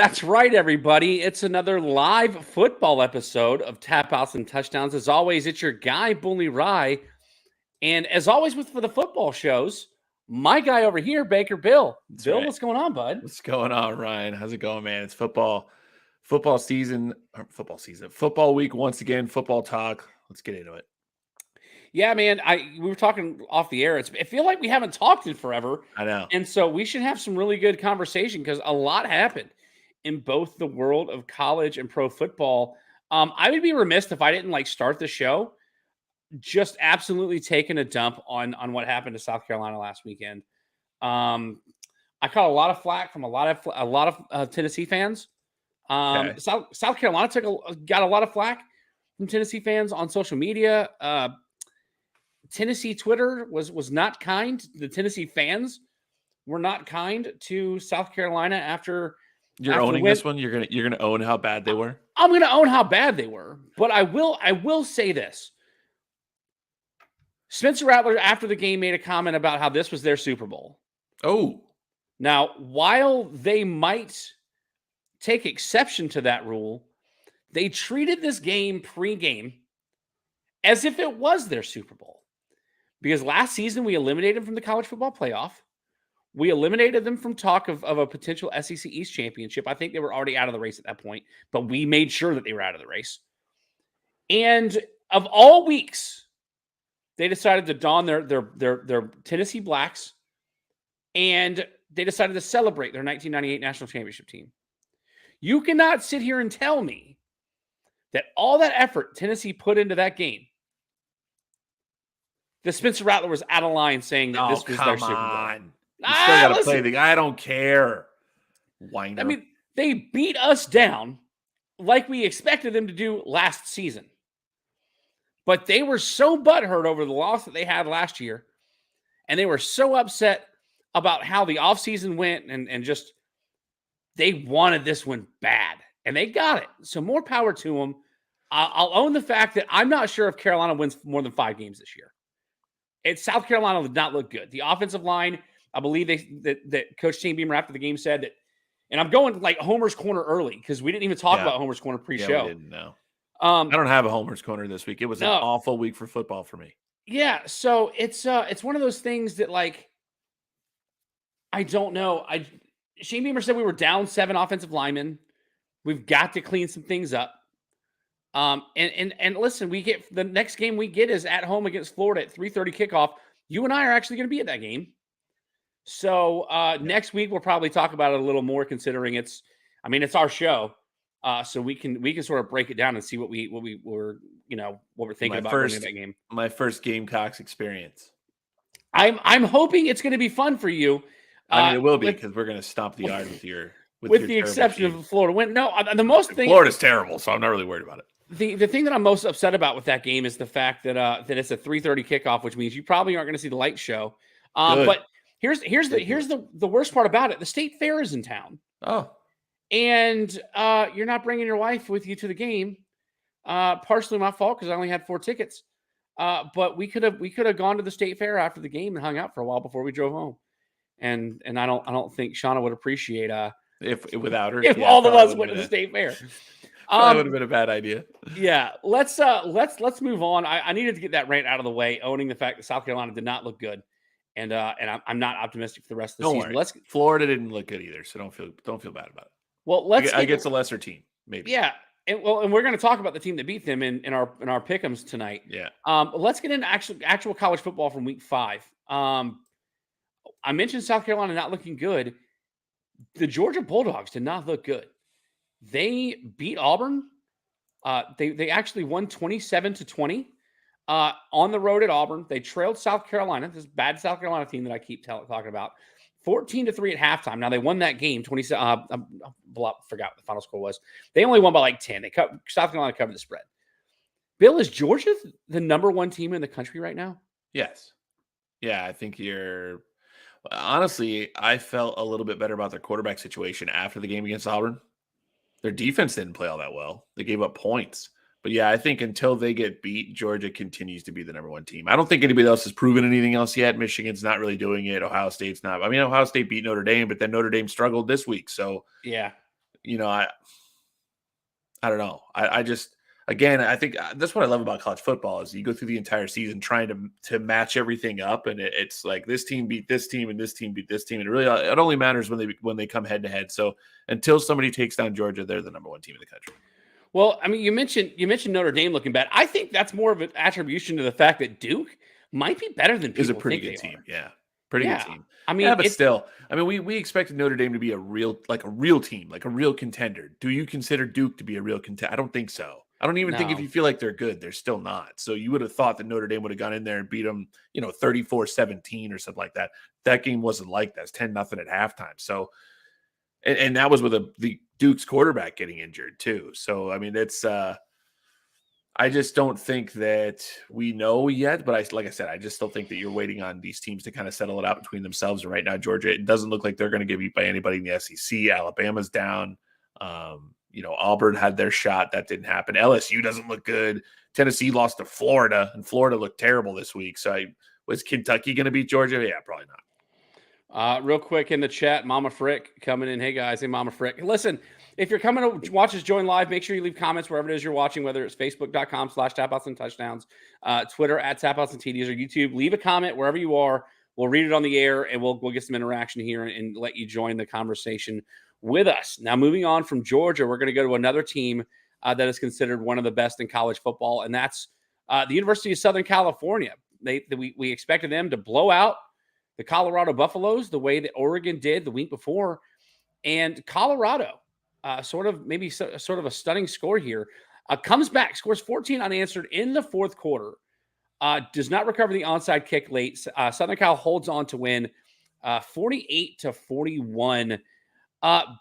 That's right, everybody. It's another live football episode of Tap Outs and Touchdowns. As always, it's your guy, Bully Rye. And as always, for the football shows, my guy over here, Baker Bill. That's Bill, right. what's going on, bud? What's going on, Ryan? How's it going, man? It's football week once again, football talk. Let's get into it. Yeah, man, we were talking off the air. I feel like we haven't talked in forever. I know. And so we should have some really good conversation because a lot happened in both the world of college and pro football. I would be remiss if I didn't start the show just absolutely taking a dump on what happened to South Carolina last weekend. I caught a lot of flack from a lot of Tennessee fans. Okay. South Carolina got a lot of flack from Tennessee fans on social media. Tennessee Twitter was not kind. The Tennessee fans were not kind to South Carolina after. You're owning this one. You're gonna own how bad they were. I'm gonna own how bad they were, but I will say this. Spencer Rattler, after the game, made a comment about how this was their Super Bowl. Oh. Now, while they might take exception to that rule, they treated this game pre-game as if it was their Super Bowl. Because last season, we eliminated them from the college football playoff. We eliminated them from talk of a potential SEC East championship. I think they were already out of the race at that point, but we made sure that they were out of the race. And of all weeks, they decided to don their Tennessee Blacks, and they decided to celebrate their 1998 national championship team. You cannot sit here and tell me that all that effort Tennessee put into that game, that Spencer Rattler was out of line saying that this was their Super Bowl. You still got to play the guy. I don't care. Whiner. I mean, they beat us down like we expected them to do last season. But they were so butthurt over the loss that they had last year, and they were so upset about how the offseason went, and just they wanted this one bad, and they got it. So more power to them. I'll own the fact that I'm not sure if Carolina wins more than 5 games this year. South Carolina did not look good. The offensive line, I believe that Coach Shane Beamer after the game said that, and I'm going like Homer's Corner early because we didn't even talk about Homer's Corner pre-show. Yeah, we didn't know. I don't have a Homer's Corner this week. It was an awful week for football for me. Yeah, so it's one of those things that I don't know. Shane Beamer said we were down 7 offensive linemen. We've got to clean some things up. And listen, we get the next game we get is at home against Florida at 3:30 kickoff. You and I are actually going to be at that game. So next week we'll probably talk about it a little more, considering it's our show. So we can sort of break it down and see what we were, what we're thinking about going into that game. My first Gamecocks experience. I'm hoping it's going to be fun for you. It will be, because we're going to stomp the yard with the exception of Florida win. No, Florida's terrible, so I'm not really worried about it. The thing that I'm most upset about with that game is the fact that it's a 3:30 kickoff, which means you probably aren't going to see the light show. But here's the worst part about it: the State Fair is in town. Oh. And you're not bringing your wife with you to the game. Partially my fault because I only had 4 tickets. But we could have gone to the State Fair after the game and hung out for a while before we drove home. And I don't think Shauna would appreciate if without her, if all of us went to the State Fair. That would have been a bad idea. Yeah, let's move on. I needed to get that rant out of the way, owning the fact that South Carolina did not look good. And I'm not optimistic for the rest of the season. Worry. Florida didn't look good either, so don't feel bad about it. Well, against a lesser team, maybe. Yeah, and we're going to talk about the team that beat them in our pick'ems tonight. Yeah. Let's get into actual college football from week 5. I mentioned South Carolina not looking good. The Georgia Bulldogs did not look good. They beat Auburn. They actually won 27-20 on the road at Auburn. They trailed South Carolina, this bad South Carolina team that I keep talking about, 14-3 at halftime. Now they won that game. 27. I forgot what the final score was. They only won by 10. South Carolina covered the spread. Bill, is Georgia the number 1 team in the country right now? Yes. Yeah, I think honestly, I felt a little bit better about their quarterback situation after the game against Auburn. Their defense didn't play all that well. They gave up points. But yeah, I think until they get beat, Georgia continues to be the number 1 team. I don't think anybody else has proven anything else yet. Michigan's not really doing it. Ohio State's not. Ohio State beat Notre Dame, but then Notre Dame struggled this week. So yeah, I don't know. I just, again, I think that's what I love about college football is you go through the entire season trying to match everything up, and it's like this team beat this team and this team beat this team, and it only matters when they come head to head. So until somebody takes down Georgia, they're the number one team in the country. Well, I mean, you mentioned Notre Dame looking bad. I think that's more of an attribution to the fact that Duke might be better than people Is a pretty think good they team, are. yeah. Pretty good team. I mean, yeah, but still, I mean, we expected Notre Dame to be a real team, like a real contender. Do you consider Duke to be a real contender? I don't think so. I don't even think if you feel like they're good, they're still not. So you would have thought that Notre Dame would have gone in there and beat them, 34-17 or something like that. That game wasn't like that. It's 10-0 at halftime. So, and that was with the Duke's quarterback getting injured too. So, I mean, it's I just don't think that we know yet, but like I said, I just still think that you're waiting on these teams to kind of settle it out between themselves. And right now, Georgia, it doesn't look like they're going to get beat by anybody in the SEC. Alabama's down. Auburn had their shot. That didn't happen. LSU doesn't look good. Tennessee lost to Florida, and Florida looked terrible this week. So was Kentucky going to beat Georgia? Yeah, probably not. Real quick in the chat, Mama Frick coming in. Hey, guys. Hey, Mama Frick. Listen, if you're coming to watch us join live, make sure you leave comments wherever it is you're watching, whether it's facebook.com/tapouts&touchdowns, Twitter @tapouts&TDs, or YouTube. Leave a comment wherever you are. We'll read it on the air, and we'll get some interaction here and let you join the conversation with us. Now, moving on from Georgia, we're going to go to another team that is considered one of the best in college football, and that's the University of Southern California. We expected them to blow out the Colorado Buffaloes the way that Oregon did the week before. And Colorado, sort of a stunning score here, comes back, scores 14 unanswered in the fourth quarter, does not recover the onside kick late. Southern Cal holds on to win 48-41.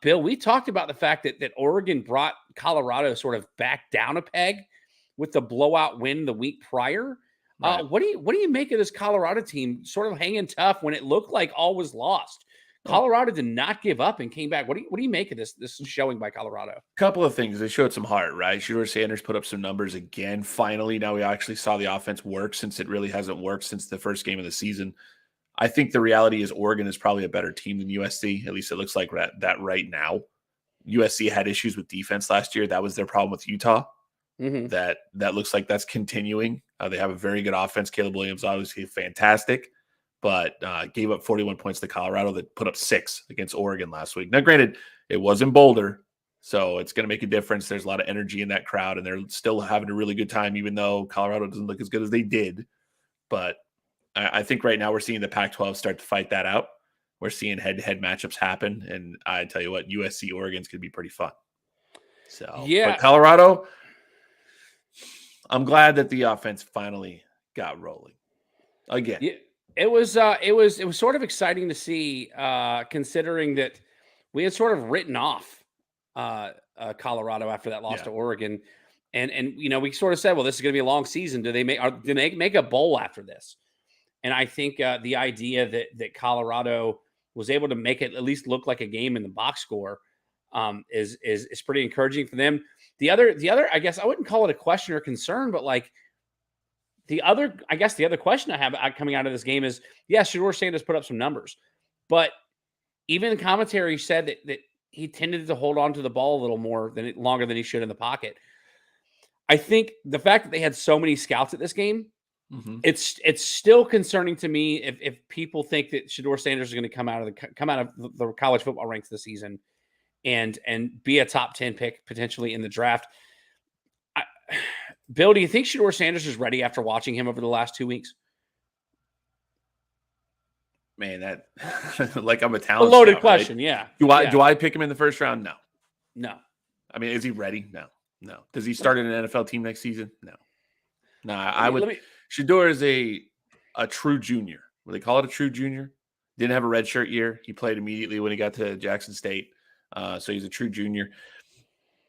Bill, we talked about the fact that Oregon brought Colorado sort of back down a peg with the blowout win the week prior. Right. What do you make of this Colorado team sort of hanging tough when it looked like all was lost? Colorado did not give up and came back. What do you make of this showing by Colorado? Couple of things. They showed some heart, right? Shedeur Sanders put up some numbers again. Finally, now we actually saw the offense work since it really hasn't worked since the first game of the season. I think the reality is Oregon is probably a better team than USC. At least it looks like that right now. USC had issues with defense last year. That was their problem with Utah. Mm-hmm. That looks like that's continuing. They have a very good offense. Caleb Williams, obviously fantastic, but gave up 41 points to Colorado that put up 6 against Oregon last week. Now, granted, it was in Boulder, so it's going to make a difference. There's a lot of energy in that crowd, and they're still having a really good time, even though Colorado doesn't look as good as they did. But I think right now we're seeing the Pac-12 start to fight that out. We're seeing head-to-head matchups happen, and I tell you what, USC Oregon's going to be pretty fun. So, yeah, but Colorado, I'm glad that the offense finally got rolling again. Yeah, it was sort of exciting to see, considering that we had sort of written off Colorado after that loss to Oregon, and we sort of said, well, this is going to be a long season. Do they make a bowl after this? And I think the idea that Colorado was able to make it at least look like a game in the box score is pretty encouraging for them. The other, I guess I wouldn't call it a question or concern, but like the other question I have coming out of this game is, yes, Shedeur Sanders put up some numbers, but even the commentary said that he tended to hold on to the ball a little longer than he should in the pocket. I think the fact that they had so many scouts at this game, mm-hmm. It's still concerning to me if people think that Shedeur Sanders is going to come out of the college football ranks this season and be a top 10 pick potentially in the draft. Bill, do you think Shedeur Sanders is ready after watching him over the last 2 weeks? Man, that like I'm a talent. A loaded question, right? Yeah. Do I pick him in the first round? No. I mean, is he ready? No. Does he start in an NFL team next season? No. I would. Shedeur is a true junior. What they call it, a true junior. Didn't have a redshirt year. He played immediately when he got to Jackson State. So he's a true junior.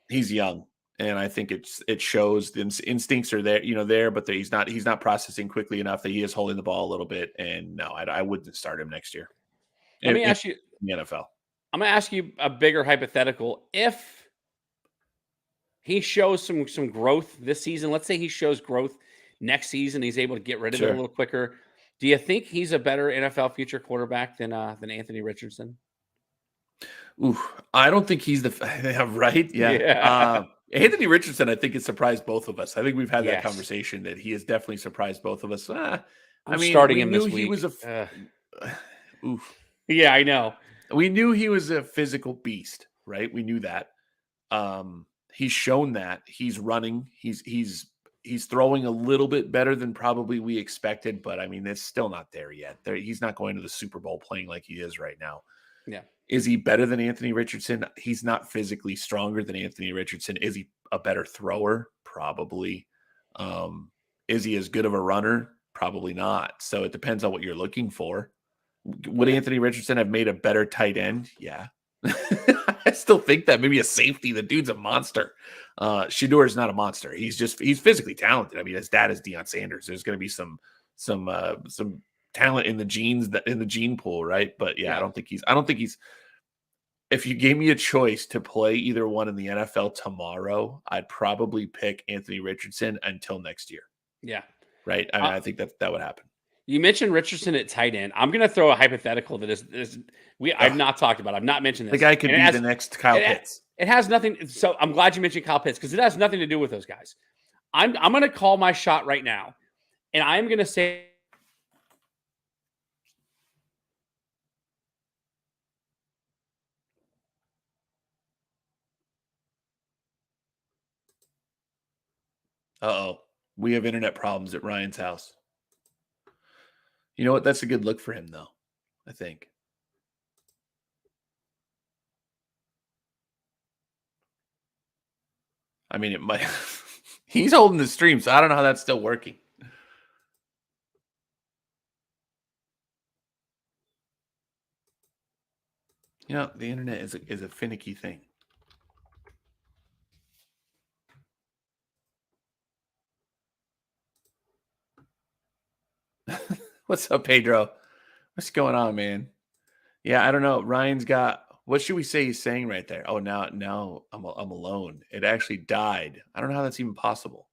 He's young, and I think it shows. The instincts are there, but he's not processing quickly enough that he is holding the ball a little bit. And no, I wouldn't start him next year. Let me ask you in the NFL. I'm going to ask you a bigger hypothetical. If he shows some growth this season, let's say he shows growth next season, he's able to get rid of it a little quicker. Do you think he's a better NFL future quarterback than Anthony Richardson? Ooh, I don't think he's yeah, right. Yeah. Yeah. Anthony Richardson, I think, has surprised both of us. I think we've had that Yes. conversation that he has definitely surprised both of us. I I'm mean, starting we him knew this he week. was oof. Yeah, I know. We knew he was a physical beast, right? We knew that. He's shown that he's running. He's throwing a little bit better than probably we expected, but I mean, it's still not there yet. He's not going to the Super Bowl playing like he is right now. Yeah. Is he better than Anthony Richardson? He's not physically stronger than Anthony Richardson. Is he a better thrower? Probably. Is he as good of a runner? Probably not. So it depends on what you're looking for. Would Yeah. Anthony Richardson have made a better tight end? Yeah. I still think that maybe a safety. The dude's a monster. Shador is not a monster. He's physically talented. I mean, his dad is Deion Sanders. There's going to be some talent in the genes in the gene pool, right? But yeah, I don't think he's. If you gave me a choice to play either one in the NFL tomorrow, I'd probably pick Anthony Richardson until next year. Yeah. Right. I mean, I think that would happen. You mentioned Richardson at tight end. I'm going to throw a hypothetical that is I've not talked about. I've not mentioned this. The guy could be the next Kyle Pitts. It has nothing. So I'm glad you mentioned Kyle Pitts because it has nothing to do with those guys. I'm going to call my shot right now, and I'm going to say. Uh-oh. We have internet problems at Ryan's house. You know what? That's a good look for him, though, I think. I mean, it might. He's holding the stream, so I don't know how that's still working. You know, the internet is a finicky thing. What's up, Pedro? What's going on, man? Yeah, I don't know. Ryan's got. What should we say he's saying right there? Oh, now I'm alone. It actually died. I don't know how that's even possible.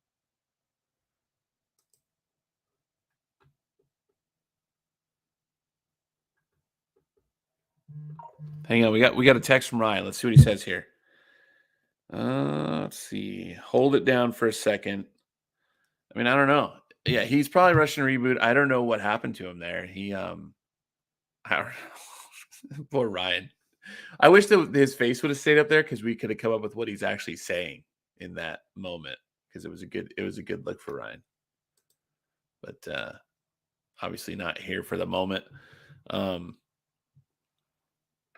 Hang on, we got a text from Ryan. Let's see what he says here. Let's see. Hold it down for a second. I mean, I don't know. Yeah, he's probably rushing a reboot. I don't know what happened to him there. I don't know. Poor Ryan. I wish that his face would have stayed up there because we could have come up with what he's actually saying in that moment because it was a good look for Ryan. But obviously not here for the moment.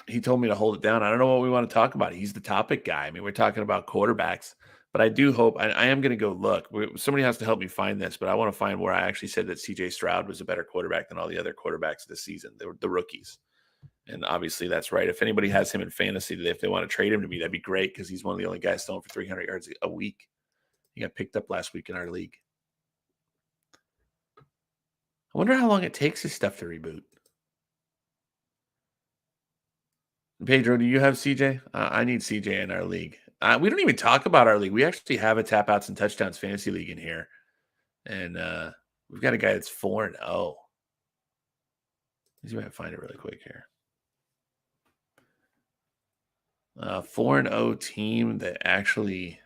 He told me to hold it down. I don't know what we want to talk about. He's the topic guy. I mean, we're talking about quarterbacks, but I do hope I am going to go look. Somebody has to help me find this, but I want to find where I actually said that CJ Stroud was a better quarterback than all the other quarterbacks this season. They were the rookies. And obviously that's right. If anybody has him in fantasy, if they want to trade him to me, that'd be great because he's one of the only guys throwing for 300 yards a week. He got picked up last week in our league. I wonder how long it takes his stuff to reboot. Pedro, do you have CJ? I need CJ in our league. We don't even talk about our league. We actually have a Tap Outs and Touchdowns fantasy league in here. And we've got a guy that's 4-0. Let's see if I can find it really quick here. 4-0 team that actually,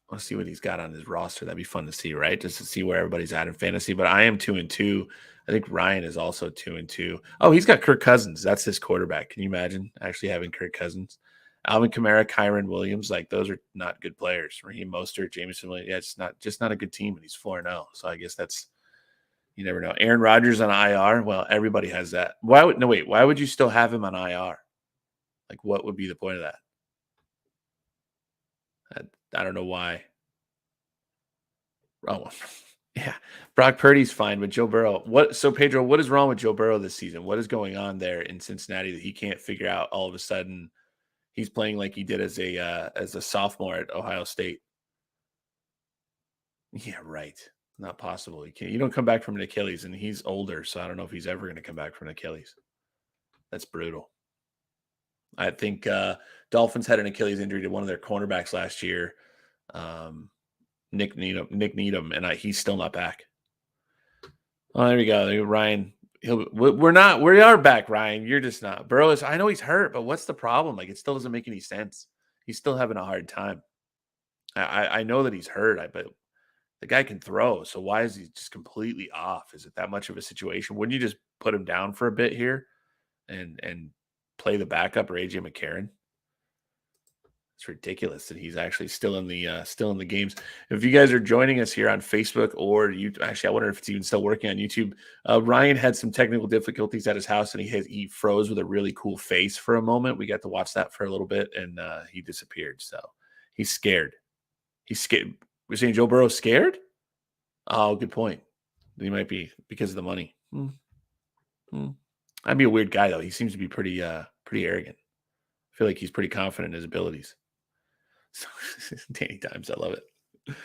let's see what he's got on his roster. That'd be fun to see, right? Just to see where everybody's at in fantasy. But I am 2-2. I think Ryan is also 2-2. Oh, he's got Kirk Cousins. That's his quarterback. Can you imagine actually having Kirk Cousins? Alvin Kamara, Kyron Williams, like those are not good players. Raheem Mostert, Jameson Williams. Yeah, it's not a good team, and he's 4-0. So I guess that's, you never know. Aaron Rodgers on IR. Well, everybody has that. Why would you still have him on IR? Like, what would be the point of that? I don't know why. Oh, yeah. Brock Purdy's fine, but Joe Burrow. So, Pedro, what is wrong with Joe Burrow this season? What is going on there in Cincinnati that he can't figure out all of a sudden? He's playing like he did as a sophomore at Ohio State. Yeah, right. Not possible. You don't come back from an Achilles, and he's older, so I don't know if he's ever going to come back from an Achilles. That's brutal. I think Dolphins had an Achilles injury to one of their cornerbacks last year, Nick Needham, and he's still not back. Oh, there we go. Ryan We are back, Ryan. You're just not. Burrow is, I know he's hurt, but what's the problem? Like, it still doesn't make any sense. He's still having a hard time. I know that he's hurt, but the guy can throw. So why is he just completely off? Is it that much of a situation? Wouldn't you just put him down for a bit here and play the backup or AJ McCarron? It's ridiculous that he's actually still in the games. If you guys are joining us here on Facebook or YouTube, actually, I wonder if it's even still working on YouTube. Ryan had some technical difficulties at his house, and he froze with a really cool face for a moment. We got to watch that for a little bit, and he disappeared. So he's scared. He's scared. We're saying Joe Burrow's scared? Oh, good point. He might be because of the money. I'd be a weird guy though. He seems to be pretty arrogant. I feel like he's pretty confident in his abilities. So, Danny Dimes, I love it.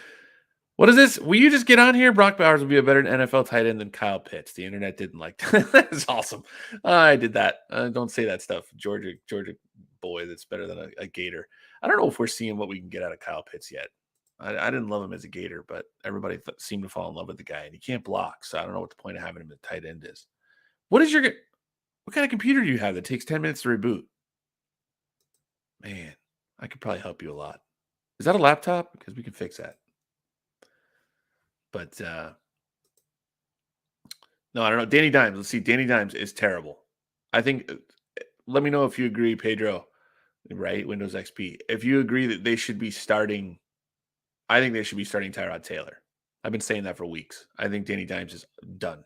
What is this? Will you just get on here? Brock Bowers will be a better NFL tight end than Kyle Pitts. The internet didn't like that. That's awesome. I did that. Don't say that stuff. Georgia boy that's better than a Gator. I don't know if we're seeing what we can get out of Kyle Pitts yet. I didn't love him as a Gator, but everybody seemed to fall in love with the guy, and he can't block, so I don't know what the point of having him at tight end is. What kind of computer do you have that takes 10 minutes to reboot? Man, I could probably help you a lot. Is that a laptop? Because we can fix that. But no, I don't know. Danny Dimes. Let's see. Danny Dimes is terrible. I think. Let me know if you agree, Pedro. Right, Windows XP. If you agree that they should be starting, I think they should be starting Tyrod Taylor. I've been saying that for weeks. I think Danny Dimes is done.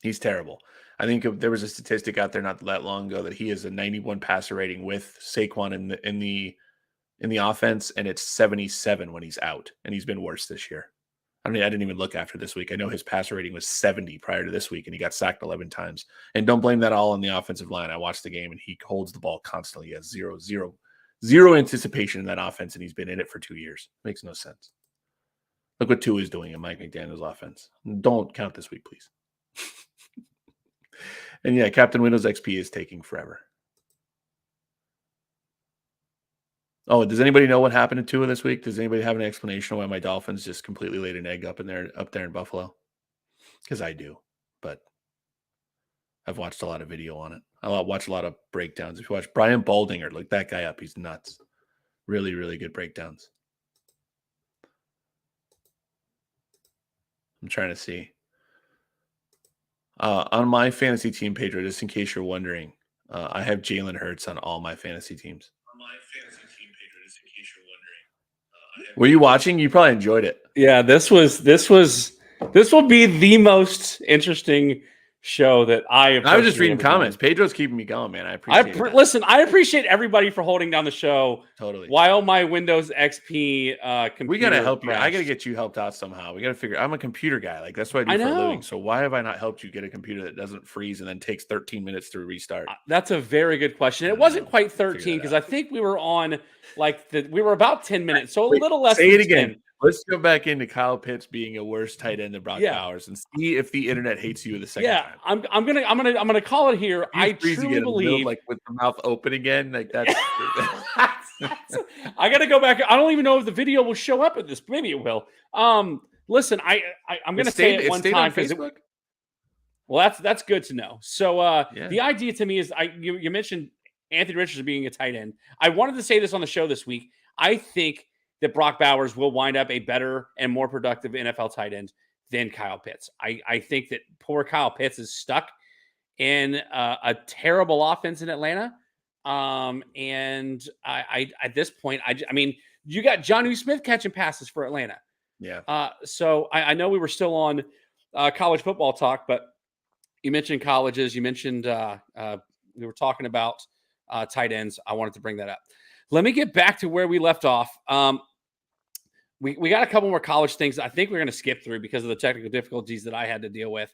He's terrible. I think there was a statistic out there not that long ago that he has a 91 passer rating with Saquon in the offense, and it's 77 when he's out, and he's been worse this year. I mean, I didn't even look after this week. I know his passer rating was 70 prior to this week, and he got sacked 11 times. And don't blame that all on the offensive line. I watched the game, and he holds the ball constantly. He has zero anticipation in that offense, and he's been in it for 2 years. Makes no sense. Look what Tua is doing in Mike McDaniel's offense. Don't count this week, please. And yeah, Captain Windows XP is taking forever. Oh, does anybody know what happened to Tua this week? Does anybody have an explanation why my Dolphins just completely laid an egg up there in Buffalo? Because I do, but I've watched a lot of video on it. I watch a lot of breakdowns. If you watch Brian Baldinger, look that guy up. He's nuts. Really, really good breakdowns. I'm trying to see. On my fantasy team, Pedro, just in case you're wondering, I have Jalen Hurts on all my fantasy teams. Were you watching? You probably enjoyed it. Yeah, this will be the most interesting show that I was just reading comments. Pedro's keeping me going, man. I appreciate it. Listen, I appreciate everybody for holding down the show. Totally. While my Windows XP computer we gotta help crashed. you. I gotta get you helped out somehow. We gotta figure. I'm a computer guy. Like that's what I do for a living. So why have I not helped you get a computer that doesn't freeze and then takes 13 minutes to restart? That's a very good question. It wasn't quite 13 because I think we were on we were about 10 minutes, so a little less. Say it again. 10. Let's go back into Kyle Pitts being a worse tight end than Brock Bowers and see if the internet hates you the second time. I'm gonna call it here. I truly believe, like with the mouth open again, like that's. I gotta go back. I don't even know if the video will show up at this. Maybe it will. Listen, I'm gonna say it one time because well, that's good to know. So the idea to me is you mentioned Anthony Richardson being a tight end. I wanted to say this on the show this week. I think that Brock Bowers will wind up a better and more productive NFL tight end than Kyle Pitts. I think that poor Kyle Pitts is stuck in a terrible offense in Atlanta. And I at this point, I mean, you got Jonnu Smith catching passes for Atlanta. Yeah. So I know we were still on college football talk, but you mentioned colleges. You mentioned we were talking about tight ends. I wanted to bring that up. Let me get back to where we left off. We got a couple more college things I think we're going to skip through because of the technical difficulties that I had to deal with.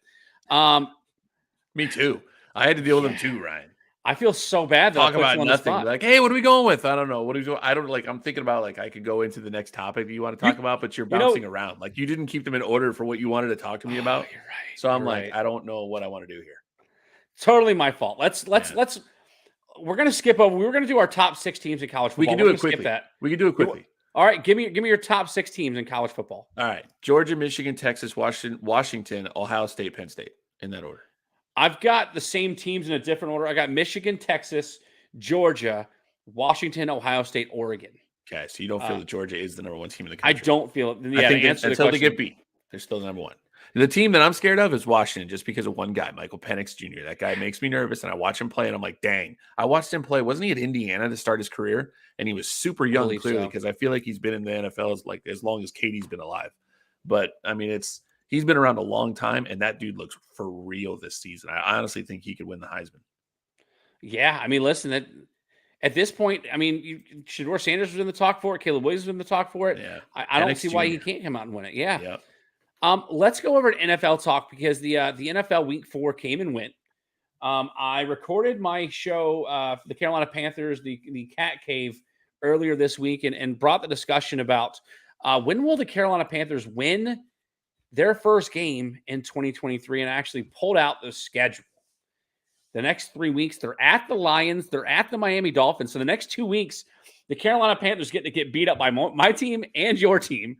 Me too. I had to deal with them too, Ryan. I feel so bad that talk about nothing. Like, hey, what are we going with? I don't know. What are we doing? I don't like. I'm thinking about like I could go into the next topic that you want to talk about, but you're bouncing around. Like you didn't keep them in order for what you wanted to talk to me about. You're right. So I'm like, I don't know what I want to do here. Totally my fault. Let's. We're gonna skip over. We were gonna do our top 6 teams in college football. We can do it quickly. We can do it quickly. All right, give me your top 6 teams in college football. All right, Georgia, Michigan, Texas, Washington, Ohio State, Penn State. in that order? I've got the same teams in a different order. I got Michigan, Texas, Georgia, Washington, Ohio State, Oregon. Okay, so you don't feel that Georgia is the number 1 team in the I country? don't feel it. I Yeah, to think that answer the until they question, get beat, they're still the number 1. The team that I'm scared of is Washington, just because of one guy, Michael Penix Jr. That guy makes me nervous, and I watch him play, and I'm like, dang. I watched him play. Wasn't he at Indiana to start his career? And he was super young, believe clearly, so. because I feel like he's been in the NFL as long as Katie's been alive. But I mean, he's been around a long time, and that dude looks for real this season. I honestly think he could win the Heisman. Yeah, I mean, listen, at this point, I mean, Shedeur Sanders was in the talk for it. Caleb Williams was in the talk for it. Yeah, I don't Penix see why he Jr. can't come out and win it. Yeah. Yeah. Let's go over to NFL talk because the NFL Week 4 came and went. I recorded my show, the Carolina Panthers, the Cat Cave, earlier this week, and brought the discussion about when will the Carolina Panthers win their first game in 2023, and I actually pulled out the schedule. The next 3 weeks, they're at the Lions, they're at the Miami Dolphins. So the next 2 weeks, the Carolina Panthers get to get beat up by my team and your team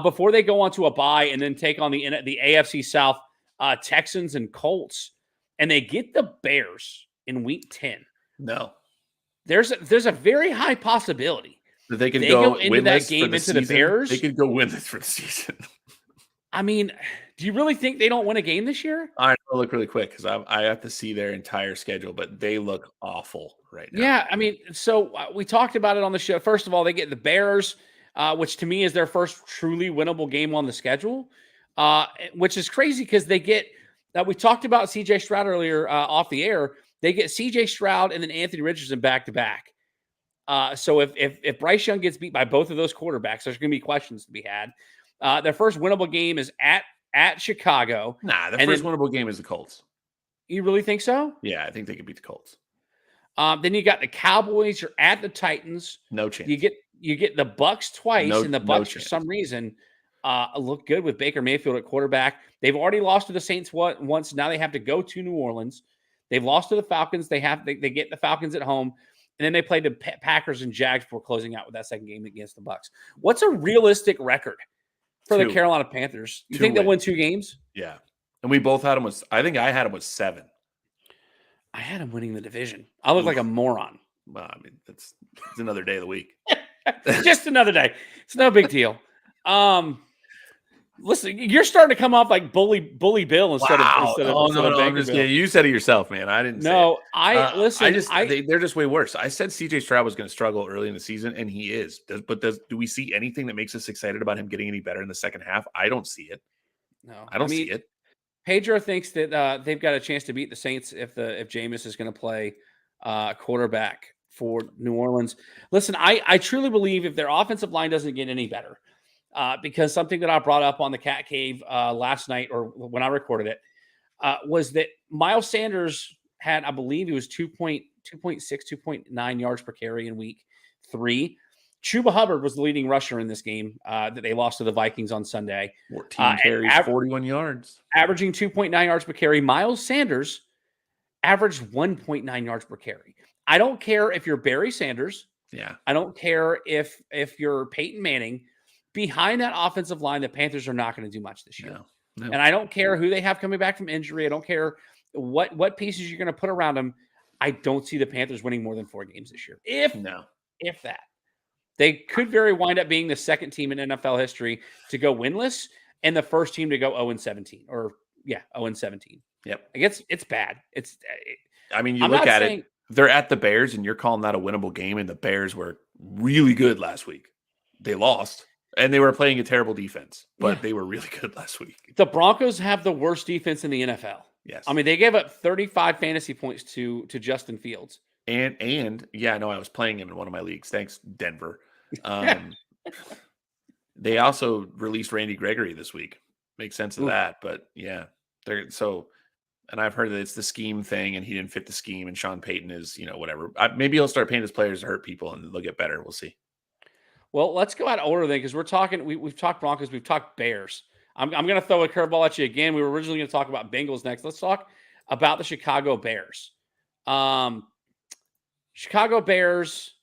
before they go on to a bye and then take on the AFC South Texans and Colts. And they get the Bears in week 10. No. There's a very high possibility that they could go into that game into the Bears. They could go winless for the season. I mean, do you really think they don't win a game this year? All right, I'll look really quick because I have to see their entire schedule, but they look awful right now. Yeah, I mean, so we talked about it on the show. First of all, they get the Bears, which to me is their first truly winnable game on the schedule, which is crazy because they get we talked about C.J. Stroud earlier off the air. They get C.J. Stroud and then Anthony Richardson back to back. So if Bryce Young gets beat by both of those quarterbacks, there's going to be questions to be had. Their first winnable game is at Chicago. Nah, the first winnable game is the Colts. You really think so? Yeah, I think they could beat the Colts. Then you got the Cowboys. You're at the Titans. No chance. You get the Bucks twice, and the Bucks for chance. some reason look good with Baker Mayfield at quarterback. They've already lost to the Saints once. Now they have to go to New Orleans. They've lost to the Falcons. They get the Falcons at home, and then they play the Packers and Jags before closing out with that second game against the Bucks. What's a realistic record for the Carolina Panthers? You think they'll win 2 games? Yeah, and we both had them with. I think I had them with 7. I had them winning the division. I look like a moron. Well, I mean, it's another day of the week. Just another day. It's no big deal. Listen, you're starting to come off like bully Bill instead of I'm just kidding. You said it yourself, man. I didn't. No, say it. They're just way worse. I said C.J. Stroud was going to struggle early in the season, and he is. Do we see anything that makes us excited about him getting any better in the second half? I don't see it. No, I don't see it. Pedro thinks that they've got a chance to beat the Saints if Jameis is going to play quarterback for New Orleans. Listen, I truly believe if their offensive line doesn't get any better, because something that I brought up on the Cat Cave last night or when I recorded it was that Miles Sanders had, I believe he was 2.6, 2.9 yards per carry in week 3. Chuba Hubbard was the leading rusher in this game that they lost to the Vikings on Sunday. 14 carries, 41 yards. Averaging 2.9 yards per carry. Miles Sanders averaged 1.9 yards per carry. I don't care if you're Barry Sanders. Yeah. I don't care if you're Peyton Manning. Behind that offensive line, the Panthers are not going to do much this year. No. And I don't care who they have coming back from injury. I don't care what pieces you're going to put around them. I don't see the Panthers winning more than 4 games this year. If that. They could very wind up being the second team in NFL history to go winless and the first team to go 0-17 or 0-17. Yep. I guess it's bad. You look at it, they're at the Bears and you're calling that a winnable game, and the Bears were really good last week. They lost and they were playing a terrible defense, but they were really good last week. The Broncos have the worst defense in the NFL. Yes. I mean, they gave up 35 fantasy points to Justin Fields. And I was playing him in one of my leagues. Thanks, Denver. They also released Randy Gregory this week. Makes sense of that, but and I've heard that it's the scheme thing, and he didn't fit the scheme. And Sean Payton is, whatever. Maybe he'll start paying his players to hurt people, and they'll get better. We'll see. Well, let's go out of order then, because we're talking. We've talked Broncos, we've talked Bears. I'm going to throw a curveball at you again. We were originally going to talk about Bengals next. Let's talk about the Chicago Bears. Chicago Bears.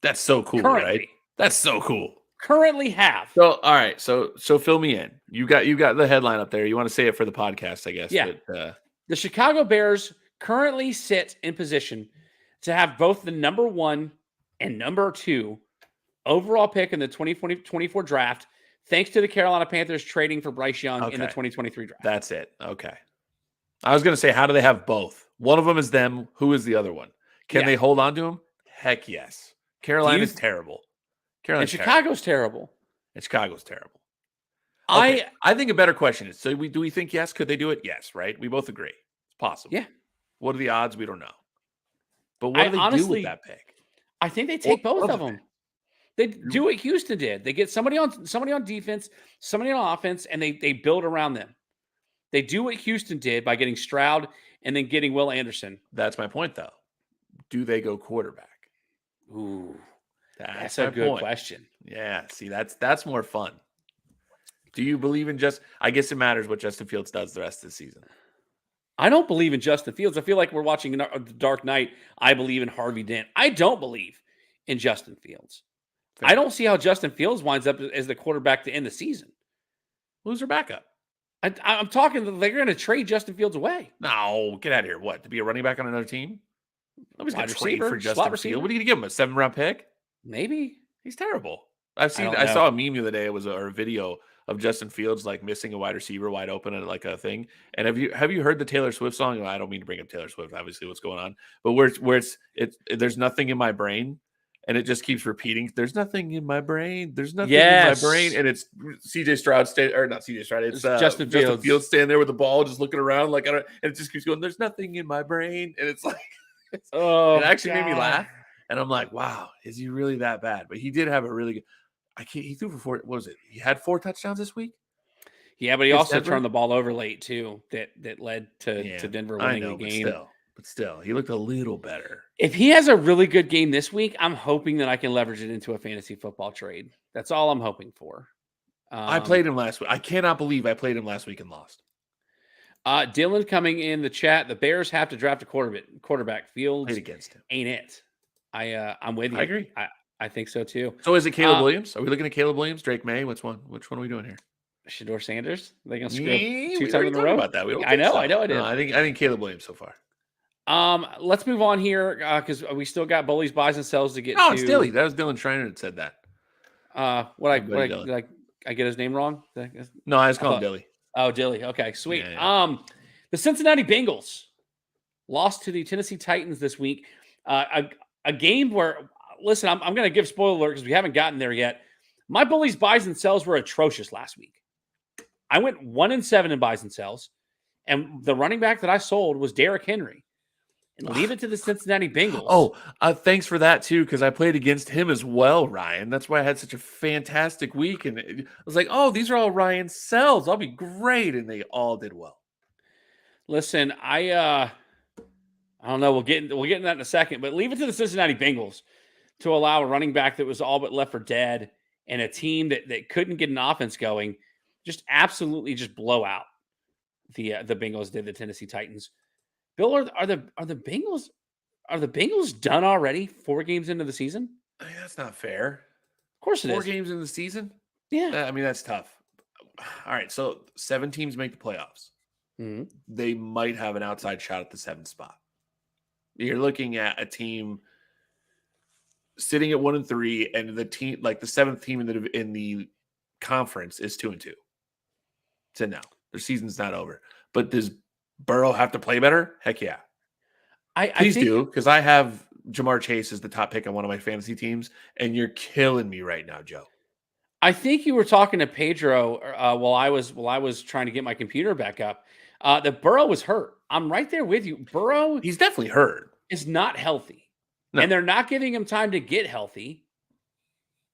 That's so cool, right? That's so cool. currently have. So all right, so fill me in. You got the headline up there. You want to say it for the podcast, I guess. Yeah. But, The Chicago Bears currently sit in position to have both the number 1 and number 2 overall pick in the 2024 draft, thanks to the Carolina Panthers trading for Bryce Young in the 2023 draft. That's it. Okay. I was going to say, how do they have both? One of them is them. Who is the other one? Can they hold on to him? Heck yes. Carolina's terrible. And Chicago's terrible. And Chicago's terrible. Okay. I think a better question is, so do we think yes? Could they do it? Yes, right? We both agree. It's possible. Yeah. What are the odds? We don't know. But what do they do with that pick? I think they take both of them. They do what Houston did. They get somebody on defense, somebody on offense, and they build around them. They do what Houston did by getting Stroud and then getting Will Anderson. That's my point, though. Do they go quarterback? Ooh, that's a good question. Yeah, see, that's more fun. Do you believe in I guess it matters what Justin Fields does the rest of the season. I don't believe in Justin Fields. I feel like we're watching The Dark Knight. I believe in Harvey Dent. I don't believe in Justin Fields. Fair. I don't see how Justin Fields winds up as the quarterback to end the season. Who's their backup? I'm talking they're going to trade Justin Fields away. No, get out of here. What, to be a running back on another team? Nobody's going to trade for Justin Fields. What are you going to give him, a 7th-round pick? Maybe. He's terrible. I saw a meme the other day. It was a video of Justin Fields like missing a wide receiver wide open at like a thing. And have you heard the Taylor Swift song? I don't mean to bring up Taylor Swift, obviously what's going on, but where it's there's nothing in my brain, and it just keeps repeating. There's nothing in my brain. There's nothing in my brain, and it's CJ Stroud not CJ Stroud. It's Justin Fields standing there with the ball, just looking around like and it just keeps going. There's nothing in my brain, and it's like it actually made me laugh, and I'm like, wow, is he really that bad? But he did have a really good. He threw for 4. What was it? He had 4 touchdowns this week. Yeah, but he also turned the ball over late too. That led to Denver winning the game. But still, he looked a little better. If he has a really good game this week, I'm hoping that I can leverage it into a fantasy football trade. That's all I'm hoping for. I played him last week. I cannot believe I played him last week and lost. Dylan coming in the chat. The Bears have to draft a quarterback. Fields played against him. Ain't it? I'm with you. I agree. I think so too. So is it Caleb Williams? Are we looking at Caleb Williams, Drake May? Which one are we doing here? Shedeur Sanders? Are they going to screw 2 times in a row? About that. I know it is. No, I think Caleb Williams so far. Let's move on here because we still got bullies, buys, and sells to get. No, it's Dilly. That was Dylan Schreiner that said that. Did I get his name wrong? No, I was calling Dilly. Oh, Dilly. Okay, sweet. Yeah. The Cincinnati Bengals lost to the Tennessee Titans this week. A game where, listen, I'm going to give spoiler alert because we haven't gotten there yet. My bullies, buys, and sells were atrocious last week. I went 1-7 in buys and sells, and the running back that I sold was Derrick Henry. And leave it to the Cincinnati Bengals. Oh, thanks for that, too, because I played against him as well, Ryan. That's why I had such a fantastic week. And I was like, oh, these are all Ryan's sells. I'll be great. And they all did well. Listen, I don't know. We'll get into that in a second. But leave it to the Cincinnati Bengals to allow a running back that was all but left for dead and a team that couldn't get an offense going just absolutely just blow out the Bengals did the Tennessee Titans. Bill, are the Bengals done already? 4 games into the season? I mean, that's not fair. Of course it is. 4 games in the season? Yeah. I mean, that's tough. All right, so 7 teams make the playoffs. Mm-hmm. They might have an outside shot at the 7th spot. You're looking at a team sitting at 1-3, and the team, like the 7th team in the conference, is 2-2. So now their season's not over. But does Burrow have to play better? Heck yeah. Please do, because I have Jamar Chase as the top pick on one of my fantasy teams, and you're killing me right now, Joe. I think you were talking to Pedro while I was trying to get my computer back up. That Burrow was hurt. I'm right there with you. Burrow, he's definitely hurt. Is not healthy, no. And they're not giving him time to get healthy.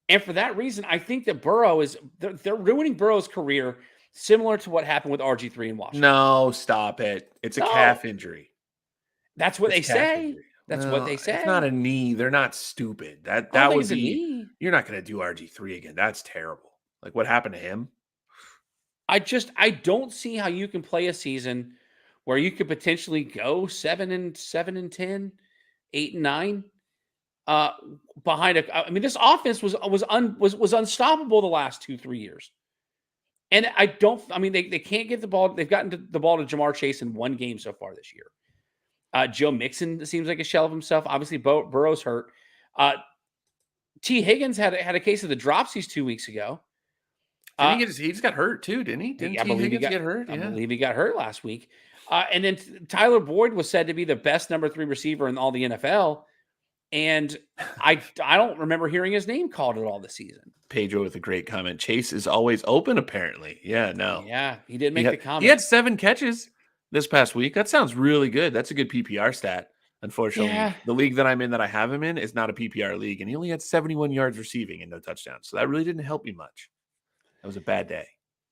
And for that reason, I think that Burrow they're ruining Burrow's career, similar to what happened with RG3 in Washington. No, stop it. It's a calf injury. That's what they say. That's what they say. It's not a knee. They're not stupid. That would be. Knee. You're not going to do RG3 again. That's terrible. Like what happened to him? I don't see how you can play a season where you could potentially go 7-10, 8-9. uh, behind I mean, this offense was unstoppable the last 2-3 years. And they can't get the ball. They've gotten the ball to Jamar Chase in one game so far this year. Joe Mixon seems like a shell of himself. Obviously, Burrow's hurt. T. Higgins had a case of the dropsies 2 weeks ago. He just got hurt too, didn't he? Didn't T. Higgins get hurt? I believe he got hurt last week. And then Tyler Boyd was said to be the best number 3 receiver in all the NFL. And I don't remember hearing his name called at all this season. Pedro with a great comment. Chase is always open, apparently. Yeah, no. Yeah, he did make the comment. He had 7 catches this past week. That sounds really good. That's a good PPR stat. Unfortunately, the league that I'm in, that I have him in, is not a PPR league, and he only had 71 yards receiving and no touchdowns. So that really didn't help me much. That was a bad day.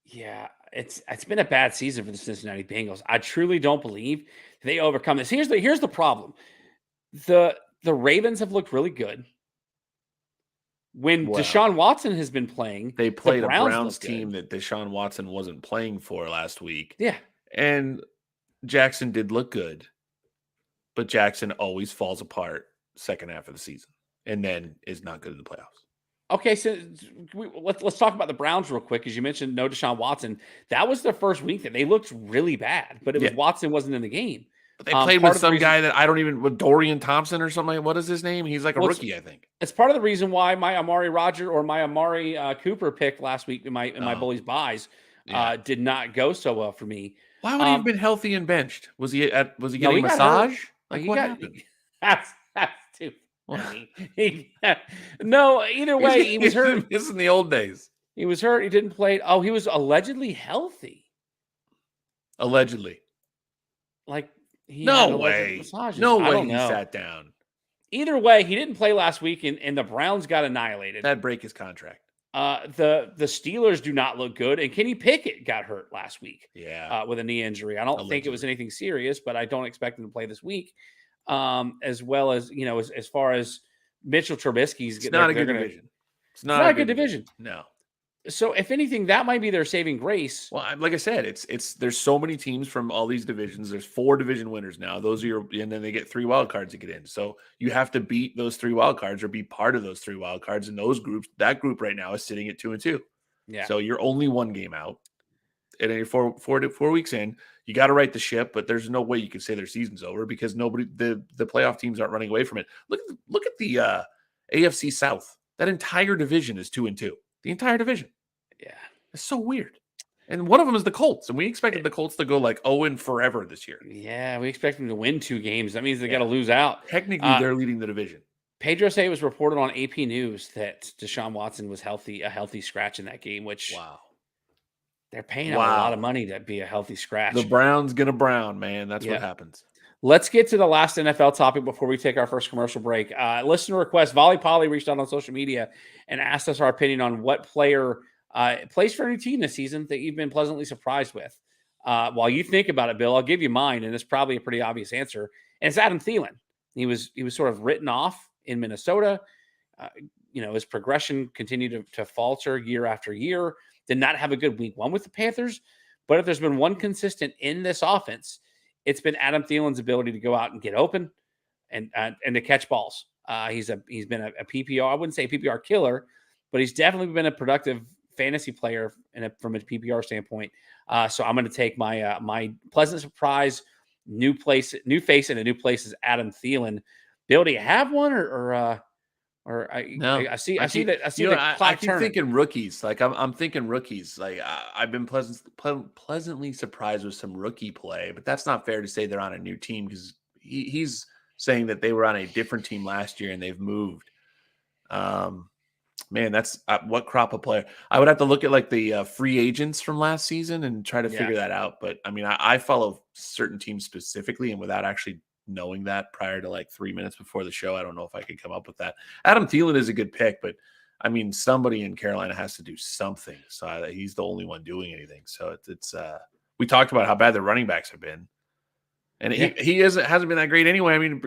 Yeah, it's been a bad season for the Cincinnati Bengals. I truly don't believe they overcome this. Here's the problem. The Ravens have looked really good. When Deshaun Watson has been playing, they played a Browns team that Deshaun Watson wasn't playing for last week. Yeah. And Jackson did look good, but Jackson always falls apart second half of the season and then is not good in the playoffs. Okay, so let's talk about the Browns real quick, because you mentioned no Deshaun Watson. That was the first week that they looked really bad, but it was Watson wasn't in the game. But they played with some guy that I don't even, with Dorian Thompson or something. What is his name? He's like a rookie, I think. It's part of the reason why my Amari Cooper pick last week in my Bullies buys did not go so well for me. Why would he have been healthy and benched? Was he getting a massage? Like what happened? That's too funny. No, either way, he was hurt. This is in the old days. He was hurt. He didn't play. Oh, he was allegedly healthy. Allegedly. Like, no way. No way he sat down. Either way, he didn't play last week, and the Browns got annihilated. That'd break his contract. The Steelers do not look good, and Kenny Pickett got hurt last week. Yeah, with a knee injury. I don't think it was anything serious, but I don't expect him to play this week. As well as, as far as Mitchell Trubisky's, it's not a good division. It's not a good division. No. So if anything, that might be their saving grace. Well, like I said, there's so many teams from all these divisions. There's 4 division winners now. Those are and then they get 3 wild cards to get in. So you have to beat those 3 wild cards or be part of those 3 wild cards. And those groups, that group right now is sitting at 2-2. Yeah. So you're only 1 game out, and you're 4 weeks in. You got to right the ship, but there's no way you can say their season's over, because the playoff teams aren't running away from it. Look at the AFC South. That entire division is 2-2. The entire division. Yeah. It's so weird. And one of them is the Colts, and we expected the Colts to go like 0 forever this year. Yeah, we expect them to win 2 games. That means they got to lose out. Technically, they're leading the division. Pedro Say was reported on AP News that Deshaun Watson was a healthy scratch in that game, which they're paying out a lot of money to be a healthy scratch. The Brown's gonna brown, man. That's what happens. Let's get to the last NFL topic before we take our first commercial break. Listener request: Volley Polly reached out on social media and asked us our opinion on what player plays for a new team this season that you've been pleasantly surprised with. While you think about it, Bill, I'll give you mine, and it's probably a pretty obvious answer. And it's Adam Thielen. He was sort of written off in Minnesota. His progression continued to falter year after year. Did not have a good week 1 with the Panthers. But if there's been one consistent in this offense, it's been Adam Thielen's ability to go out and get open and to catch balls. He's been a PPR. I wouldn't say a PPR killer, but he's definitely been a productive fantasy player from a PPR standpoint. So I'm going to take my pleasant surprise, new face in a new place is Adam Thielen. Bill, do you have one No. I see the clock I keep turning. thinking rookies. Like I'm thinking rookies. Like I've been pleasantly surprised with some rookie play, but that's not fair to say they're on a new team, because he's saying that they were on a different team last year and they've moved. Man, that's what crop of player. I would have to look at like the free agents from last season and try to figure that out. But I mean, I follow certain teams specifically, and without actually knowing that prior to like 3 minutes before the show, I don't know if I could come up with that. Adam Thielen is a good pick, but I mean, somebody in Carolina has to do something. So he's the only one doing anything. So it's we talked about how bad the running backs have been, and he hasn't been that great anyway. I mean,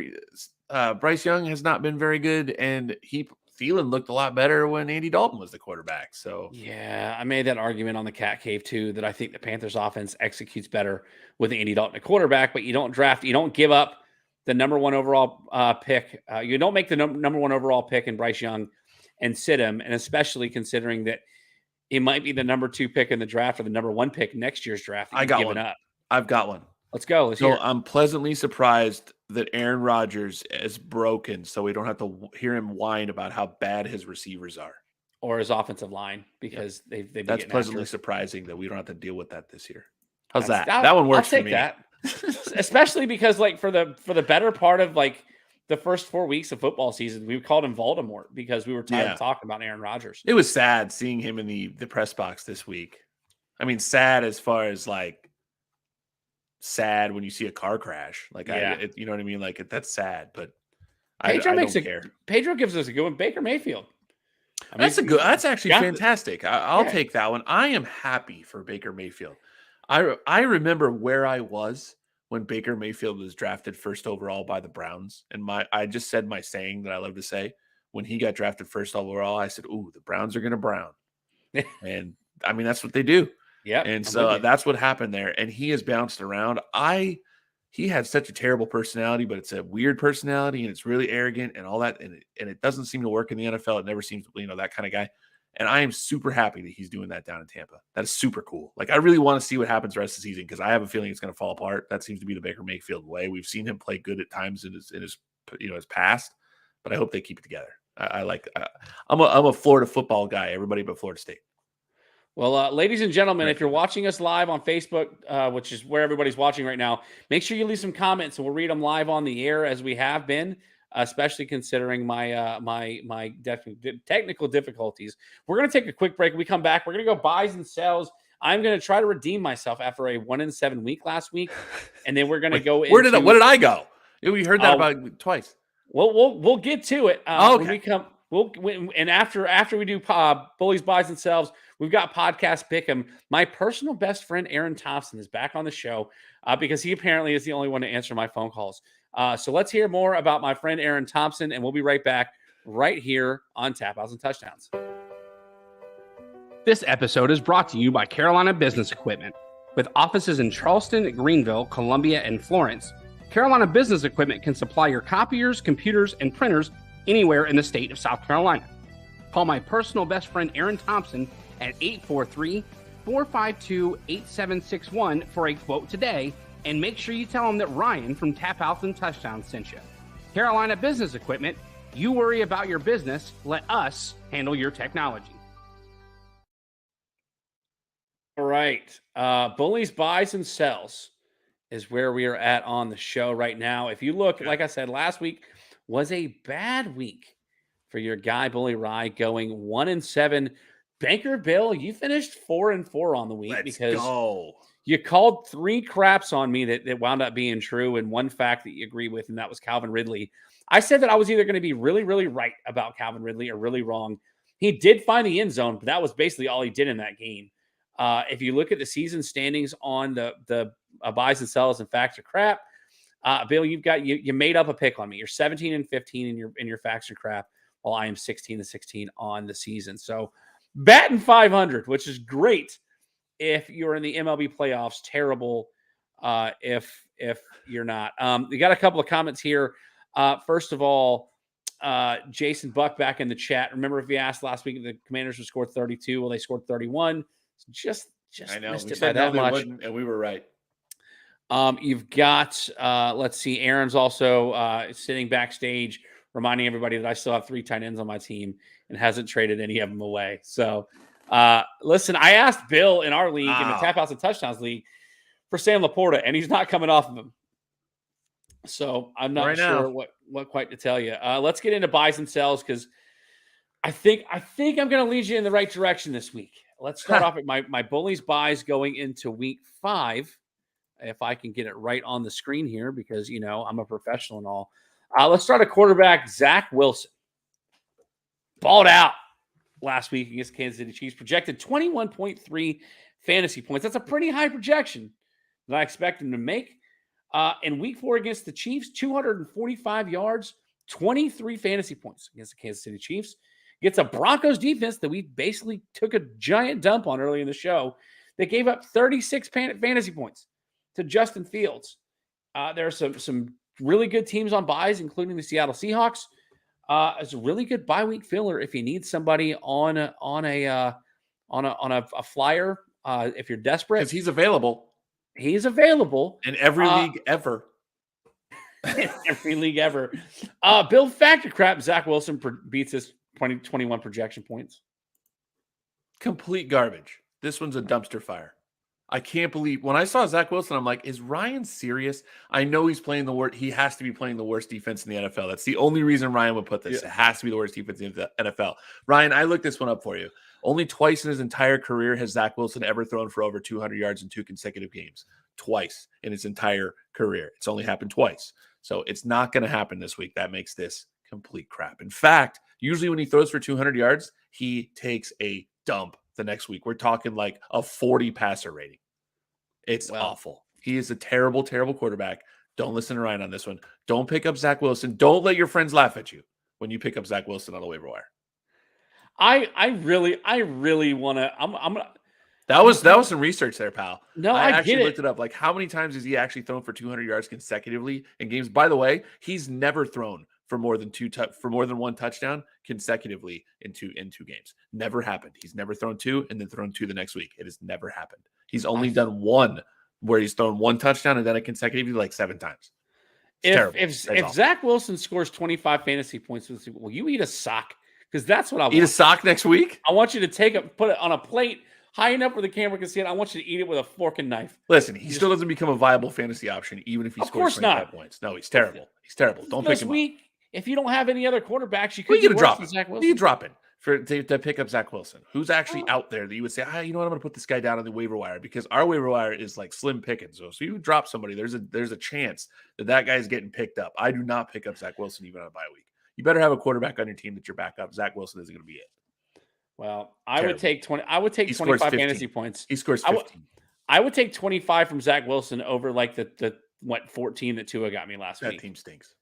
Bryce Young has not been very good, and Thielen looked a lot better when Andy Dalton was the quarterback. So yeah, I made that argument on the Cat Cave too, that I think the Panthers offense executes better with Andy Dalton at quarterback, but you don't give up the number one overall pick. You don't make the number one overall pick in Bryce Young and sit him, and especially considering that it might be the number 2 pick in the draft or the number 1 pick next year's draft. I got one. Up. I've got one. Let's go. Let's hear it. I'm pleasantly surprised that Aaron Rodgers is broken, so we don't have to hear him whine about how bad his receivers are or his offensive line, because they've that's pleasantly surprising that we don't have to deal with that this year. How's that? That one works I'll take for me. That. Especially because, like, for the better part of like the first 4 weeks of football season, we called him Voldemort because we were tired of talking about Aaron Rodgers. It was sad seeing him in the press box this week. I mean, sad as far as like sad when you see a car crash. Like, you know what I mean? Like, that's sad, but Pedro I don't care. Pedro gives us a good one. Baker Mayfield. I mean, that's actually fantastic. I'll take that one. I am happy for Baker Mayfield. I remember where I was when Baker Mayfield was drafted first overall by the Browns. And I just said my saying that I love to say. When he got drafted first overall, I said, ooh, the Browns are going to brown. And I mean, that's what they do. Yeah. And so that's what happened there. And he has bounced around. He had such a terrible personality, but it's a weird personality and it's really arrogant and all that. And it doesn't seem to work in the NFL. It never seems, that kind of guy. And I am super happy that he's doing that down in Tampa. That is super cool. Like, I really want to see what happens the rest of the season because I have a feeling it's going to fall apart. That seems to be the Baker Mayfield way. We've seen him play good at times in his past, but I hope they keep it together. I'm a Florida football guy. Everybody but Florida State. Well, ladies and gentlemen, if you're watching us live on Facebook, which is where everybody's watching right now, make sure you leave some comments and we'll read them live on the air as we have been. Especially considering my technical difficulties. We're going to take a quick break. When we come back, we're going to go buys and sells. I'm going to try to redeem myself after a 1-7 week last week, and then we're going to go. Where did I go? We heard that about twice. We'll get to it. Okay. When we come. And after we do bullies, buys, and sells, we've got podcast Pick'em. My personal best friend Aaron Thompson is back on the show because he apparently is the only one to answer my phone calls. So let's hear more about my friend Aaron Thompson, and we'll be right back right here on Tap Outs and Touchdowns. This episode is brought to you by Carolina Business Equipment. With offices in Charleston, Greenville, Columbia, and Florence, Carolina Business Equipment can supply your copiers, computers, and printers anywhere in the state of South Carolina. Call my personal best friend Aaron Thompson at 843-452-8761 for a quote today, and make sure you tell him that Ryan from Tap Outs and Touchdowns sent you. Carolina Business Equipment, you worry about your business, let us handle your technology. All right. Bullies, buys, and sells is where we are at on the show right now. If you look, like I said, last week was a bad week for your guy, Bully Rye, going 1-7. Banker Bill, you finished 4-4 on the week. Let's go. You called 3 craps on me that wound up being true, and one fact that you agree with, and that was Calvin Ridley. I said that I was either going to be really, really right about Calvin Ridley or really wrong. He did find the end zone, but that was basically all he did in that game. If you look at the season standings on the buys and sells and facts or crap, Bill, you made up a pick on me. You're 17-15 in your facts or crap, while I am 16-16 on the season. So batting 500, which is great if you're in the MLB playoffs. Terrible if you're not. We got a couple of comments here. First of all, Jason Buck back in the chat. Remember, if you asked last week, the Commanders would score 32. Well, they scored 31. Just I know. missed We it said by that no, they much. wouldn't, and we were right. You've got, let's see, Aaron's also sitting backstage reminding everybody that I still have 3 tight ends on my team and hasn't traded any of them away. So, listen, I asked Bill in our league, in the Tap Outs and Touchdowns league, for Sam Laporta, and he's not coming off of him. So I'm not sure what quite to tell you. Let's get into buys and sells because I think I'm going to lead you in the right direction this week. Let's start off with my bullies buys going into week 5. If I can get it right on the screen here, because, I'm a professional and all. Let's start at quarterback, Zach Wilson. Balled out last week against Kansas City Chiefs. Projected 21.3 fantasy points. That's a pretty high projection that I expect him to make. In week 4 against the Chiefs, 245 yards, 23 fantasy points against the Kansas City Chiefs. Gets a Broncos defense that we basically took a giant dump on early in the show. They gave up 36 fantasy points to Justin Fields. There are some really good teams on buys, including the Seattle Seahawks. It's a really good bye week filler if you need somebody on a flyer. If you're desperate, Because he's available he's available in every league ever. every league ever. Bill Factor Crap. Zach Wilson beats his 2021 projection points. Complete garbage. This one's a dumpster fire. I can't believe when I saw Zach Wilson, I'm like, is Ryan serious? I know he's playing the worst. He has to be playing the worst defense in the NFL. That's the only reason Ryan would put this. Yeah. It has to be the worst defense in the NFL. Ryan, I looked this one up for you. Only twice in his entire career has Zach Wilson ever thrown for over 200 yards in 2 consecutive games. Twice in his entire career. It's only happened twice. So it's not going to happen this week. That makes this complete crap. In fact, usually when he throws for 200 yards, he takes a dump the next week. We're talking like a 40 passer rating. It's awful. He is a terrible, terrible quarterback. Don't listen to Ryan on this one. Don't pick up Zach Wilson. Don't let your friends laugh at you when you pick up Zach Wilson on the waiver wire. I really want to. I'm gonna. That was some research there, pal. No, I actually get looked it up. Like, how many times has he actually thrown for 200 yards consecutively in games? By the way, he's never thrown for more than one touchdown consecutively in two games. Never happened. He's never thrown 2 and then thrown 2 the next week. It has never happened. He's only done 1 where he's thrown 1 touchdown and then a consecutively like 7 times. If Zach Wilson scores 25 fantasy points, will you eat a sock? Because that's what I want. Eat a sock next week? I want you to put it on a plate high enough where the camera can see it. I want you to eat it with a fork and knife. Listen, he still doesn't become a viable fantasy option, even if he scores 25 points. No, he's terrible. He's terrible. Don't pick him up. If you don't have any other quarterbacks, you could drop Zach Wilson. You drop it to pick up Zach Wilson, who's actually out there that you would say, you know what, I'm going to put this guy down on the waiver wire because our waiver wire is like slim pickings. So you drop somebody, there's a chance that guy is getting picked up. I do not pick up Zach Wilson even on a bye week. You better have a quarterback on your team that you're back up. Zach Wilson isn't going to be it. Well, I would take 25 fantasy points. He scores 15. I would take 25 from Zach Wilson over like the 14 that Tua got me last week. That team stinks.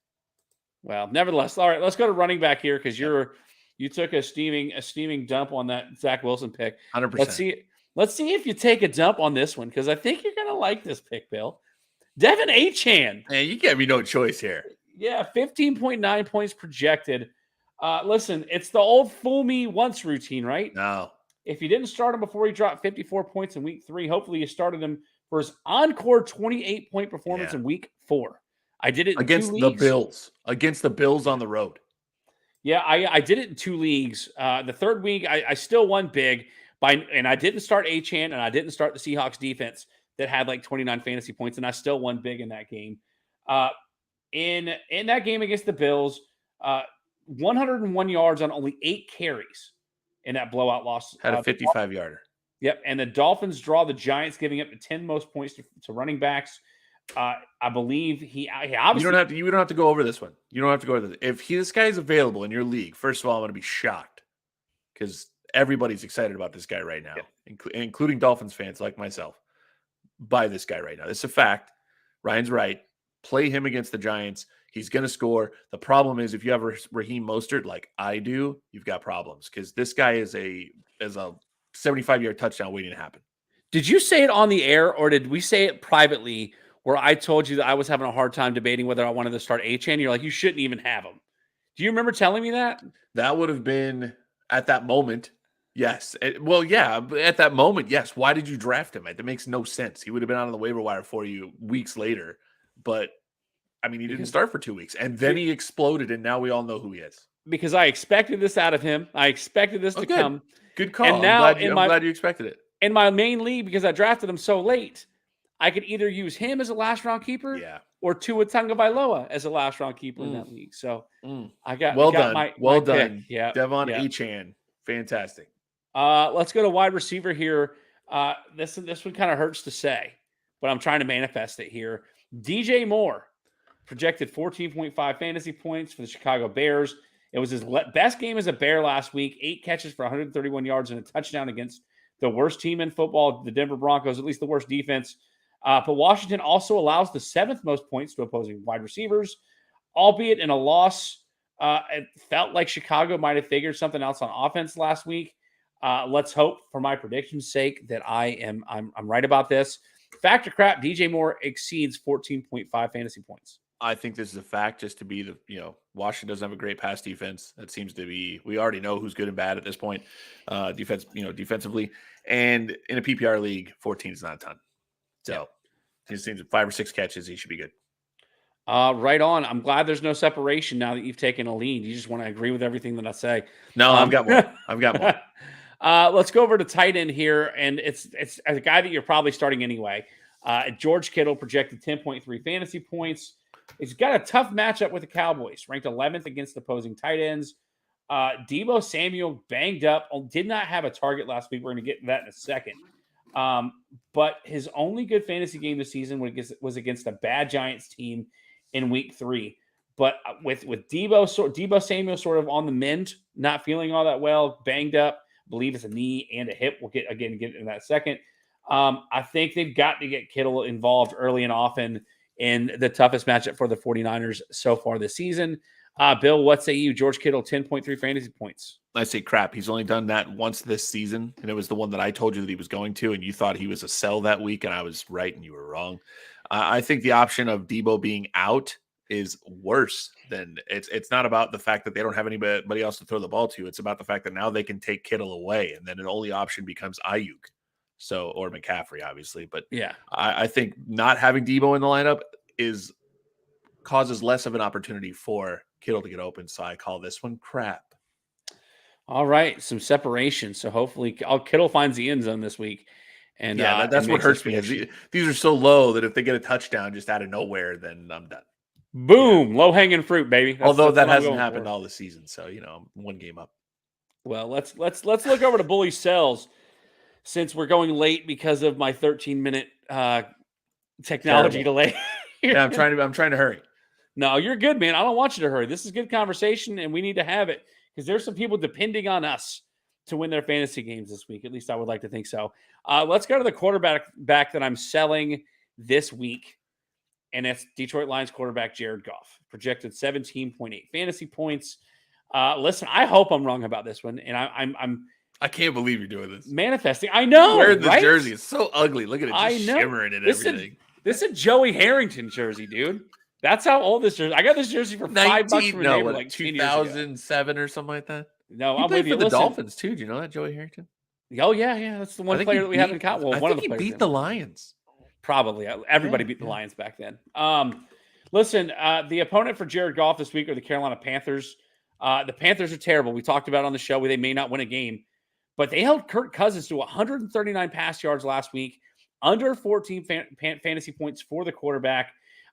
Well, nevertheless, all right, let's go to running back here because you took a steaming dump on that Zach Wilson pick. 100%. Let's see if you take a dump on this one because I think you're gonna like this pick, Bill. Devin Achane. Man, you gave me no choice here. Yeah, 15.9 points projected. Listen, it's the old fool me once routine, right? No. If you didn't start him before he dropped 54 points in week 3, hopefully you started him for his encore 28-point performance in week 4. I did it against the Bills. Against the Bills on the road. Yeah, I did it in 2 leagues. The third week, I still won big, and I didn't start Achane, and I didn't start the Seahawks defense that had like 29 fantasy points, and I still won big in that game. In that game against the Bills, 101 yards on only 8 carries in that blowout loss. Had a 55-yarder. Yep, and the Dolphins draw the Giants, giving up the 10 most points to running backs. I believe he obviously. You don't have to go over this one. You don't have to go over this. If this guy is available in your league, first of all, I'm going to be shocked because everybody's excited about this guy right now, including Dolphins fans like myself. Buy this guy right now. It's a fact. Ryan's right. Play him against the Giants. He's going to score. The problem is if you have Raheem Mostert like I do, you've got problems because this guy is a 75-yard touchdown waiting to happen. Did you say it on the air or did we say it privately where I told you that I was having a hard time debating whether I wanted to start Achane? You're like, you shouldn't even have him. Do you remember telling me that? That would have been at that moment. Yes. Well, yeah, at that moment, yes. Why did you draft him? That makes no sense. He would have been on the waiver wire for you weeks later. But, I mean, he didn't start for 2 weeks. And then he exploded, and now we all know who he is. Because I expected this out of him. I expected this to come. Good call. And now I'm glad you expected it. In my main league, because I drafted him so late, I could either use him as a last-round keeper or Tua Tagovailoa as a last-round keeper in that league. So I got done. My done. Yeah, Devon Achane. Fantastic. Let's go to wide receiver here. This one kind of hurts to say, but I'm trying to manifest it here. DJ Moore projected 14.5 fantasy points for the Chicago Bears. It was his best game as a Bear last week. 8 catches for 131 yards and a touchdown against the worst team in football, the Denver Broncos, at least the worst defense. But Washington also allows the 7th most points to opposing wide receivers, albeit in a loss. It felt like Chicago might have figured something else on offense last week. Let's hope, for my prediction's sake, that I'm right about this. Factor crap, DJ Moore exceeds 14.5 fantasy points. I think this is a fact just to be Washington doesn't have a great pass defense. That seems to be, we already know who's good and bad at this point. Defensively. And in a PPR league, 14 is not a ton. So it seems 5 or 6 catches, he should be good. Right on. I'm glad there's no separation now that you've taken a lead. You just want to agree with everything that I say. No, I've got more. I've got more. Let's go over to tight end here, and it's a guy that you're probably starting anyway. George Kittle projected 10.3 fantasy points. He's got a tough matchup with the Cowboys, ranked 11th against opposing tight ends. Deebo Samuel banged up, did not have a target last week. We're going to get to that in a second. But his only good fantasy game this season was against a bad Giants team in week 3. But with Deebo Samuel sort of on the mend, not feeling all that well, banged up, believe it's a knee and a hip. We'll get into that second. I think they've got to get Kittle involved early and often in the toughest matchup for the 49ers so far this season. Bill, what say you? George Kittle, 10.3 fantasy points. I say crap. He's only done that once this season, and it was the one that I told you that he was going to, and you thought he was a sell that week, and I was right and you were wrong. I think the option of Deebo being out is worse than it's not about the fact that they don't have anybody else to throw the ball to. It's about the fact that now they can take Kittle away, and then an only option becomes Ayuk. So, or McCaffrey, obviously. But yeah, I think not having Deebo in the lineup causes less of an opportunity for Kittle to get open. So I call this one crap. All right, some separation. So hopefully Kittle finds the end zone this week. And that's what hurts me. These are so low that if they get a touchdown just out of nowhere, then I'm done. Boom, low hanging fruit, baby. Although that hasn't happened all the season, so I'm one game up. Well, let's look over to Bully Sells, since we're going late because of my 13-minute technology delay. Yeah, I'm trying to hurry. No, you're good, man. I don't want you to hurry. This is good conversation, and we need to have it because there's some people depending on us to win their fantasy games this week. At least I would like to think so. Let's go to the quarterback that I'm selling this week, and it's Detroit Lions quarterback Jared Goff, projected 17.8 fantasy points. Listen, I hope I'm wrong about this one, and I can't believe you're doing this. Manifesting. I know. Wearing this jersey. It's so ugly. Look at it, just shimmering and everything. This is a Joey Harrington jersey, dude. That's how old this jersey. I got this jersey for $5 from a neighbor, like 2007 or something like that. No, I'm with you. The Dolphins too. Do you know that, Joey Harrington? Oh yeah. That's the one player that we haven't caught. Well, one of the players beat the Lions. Probably. Everybody beat the Lions back then. Listen, the opponent for Jared Goff this week are the Carolina Panthers. The Panthers are terrible. We talked about it on the show where they may not win a game, but they held Kirk Cousins to 139 pass yards last week, under 14 fantasy points for the quarterback.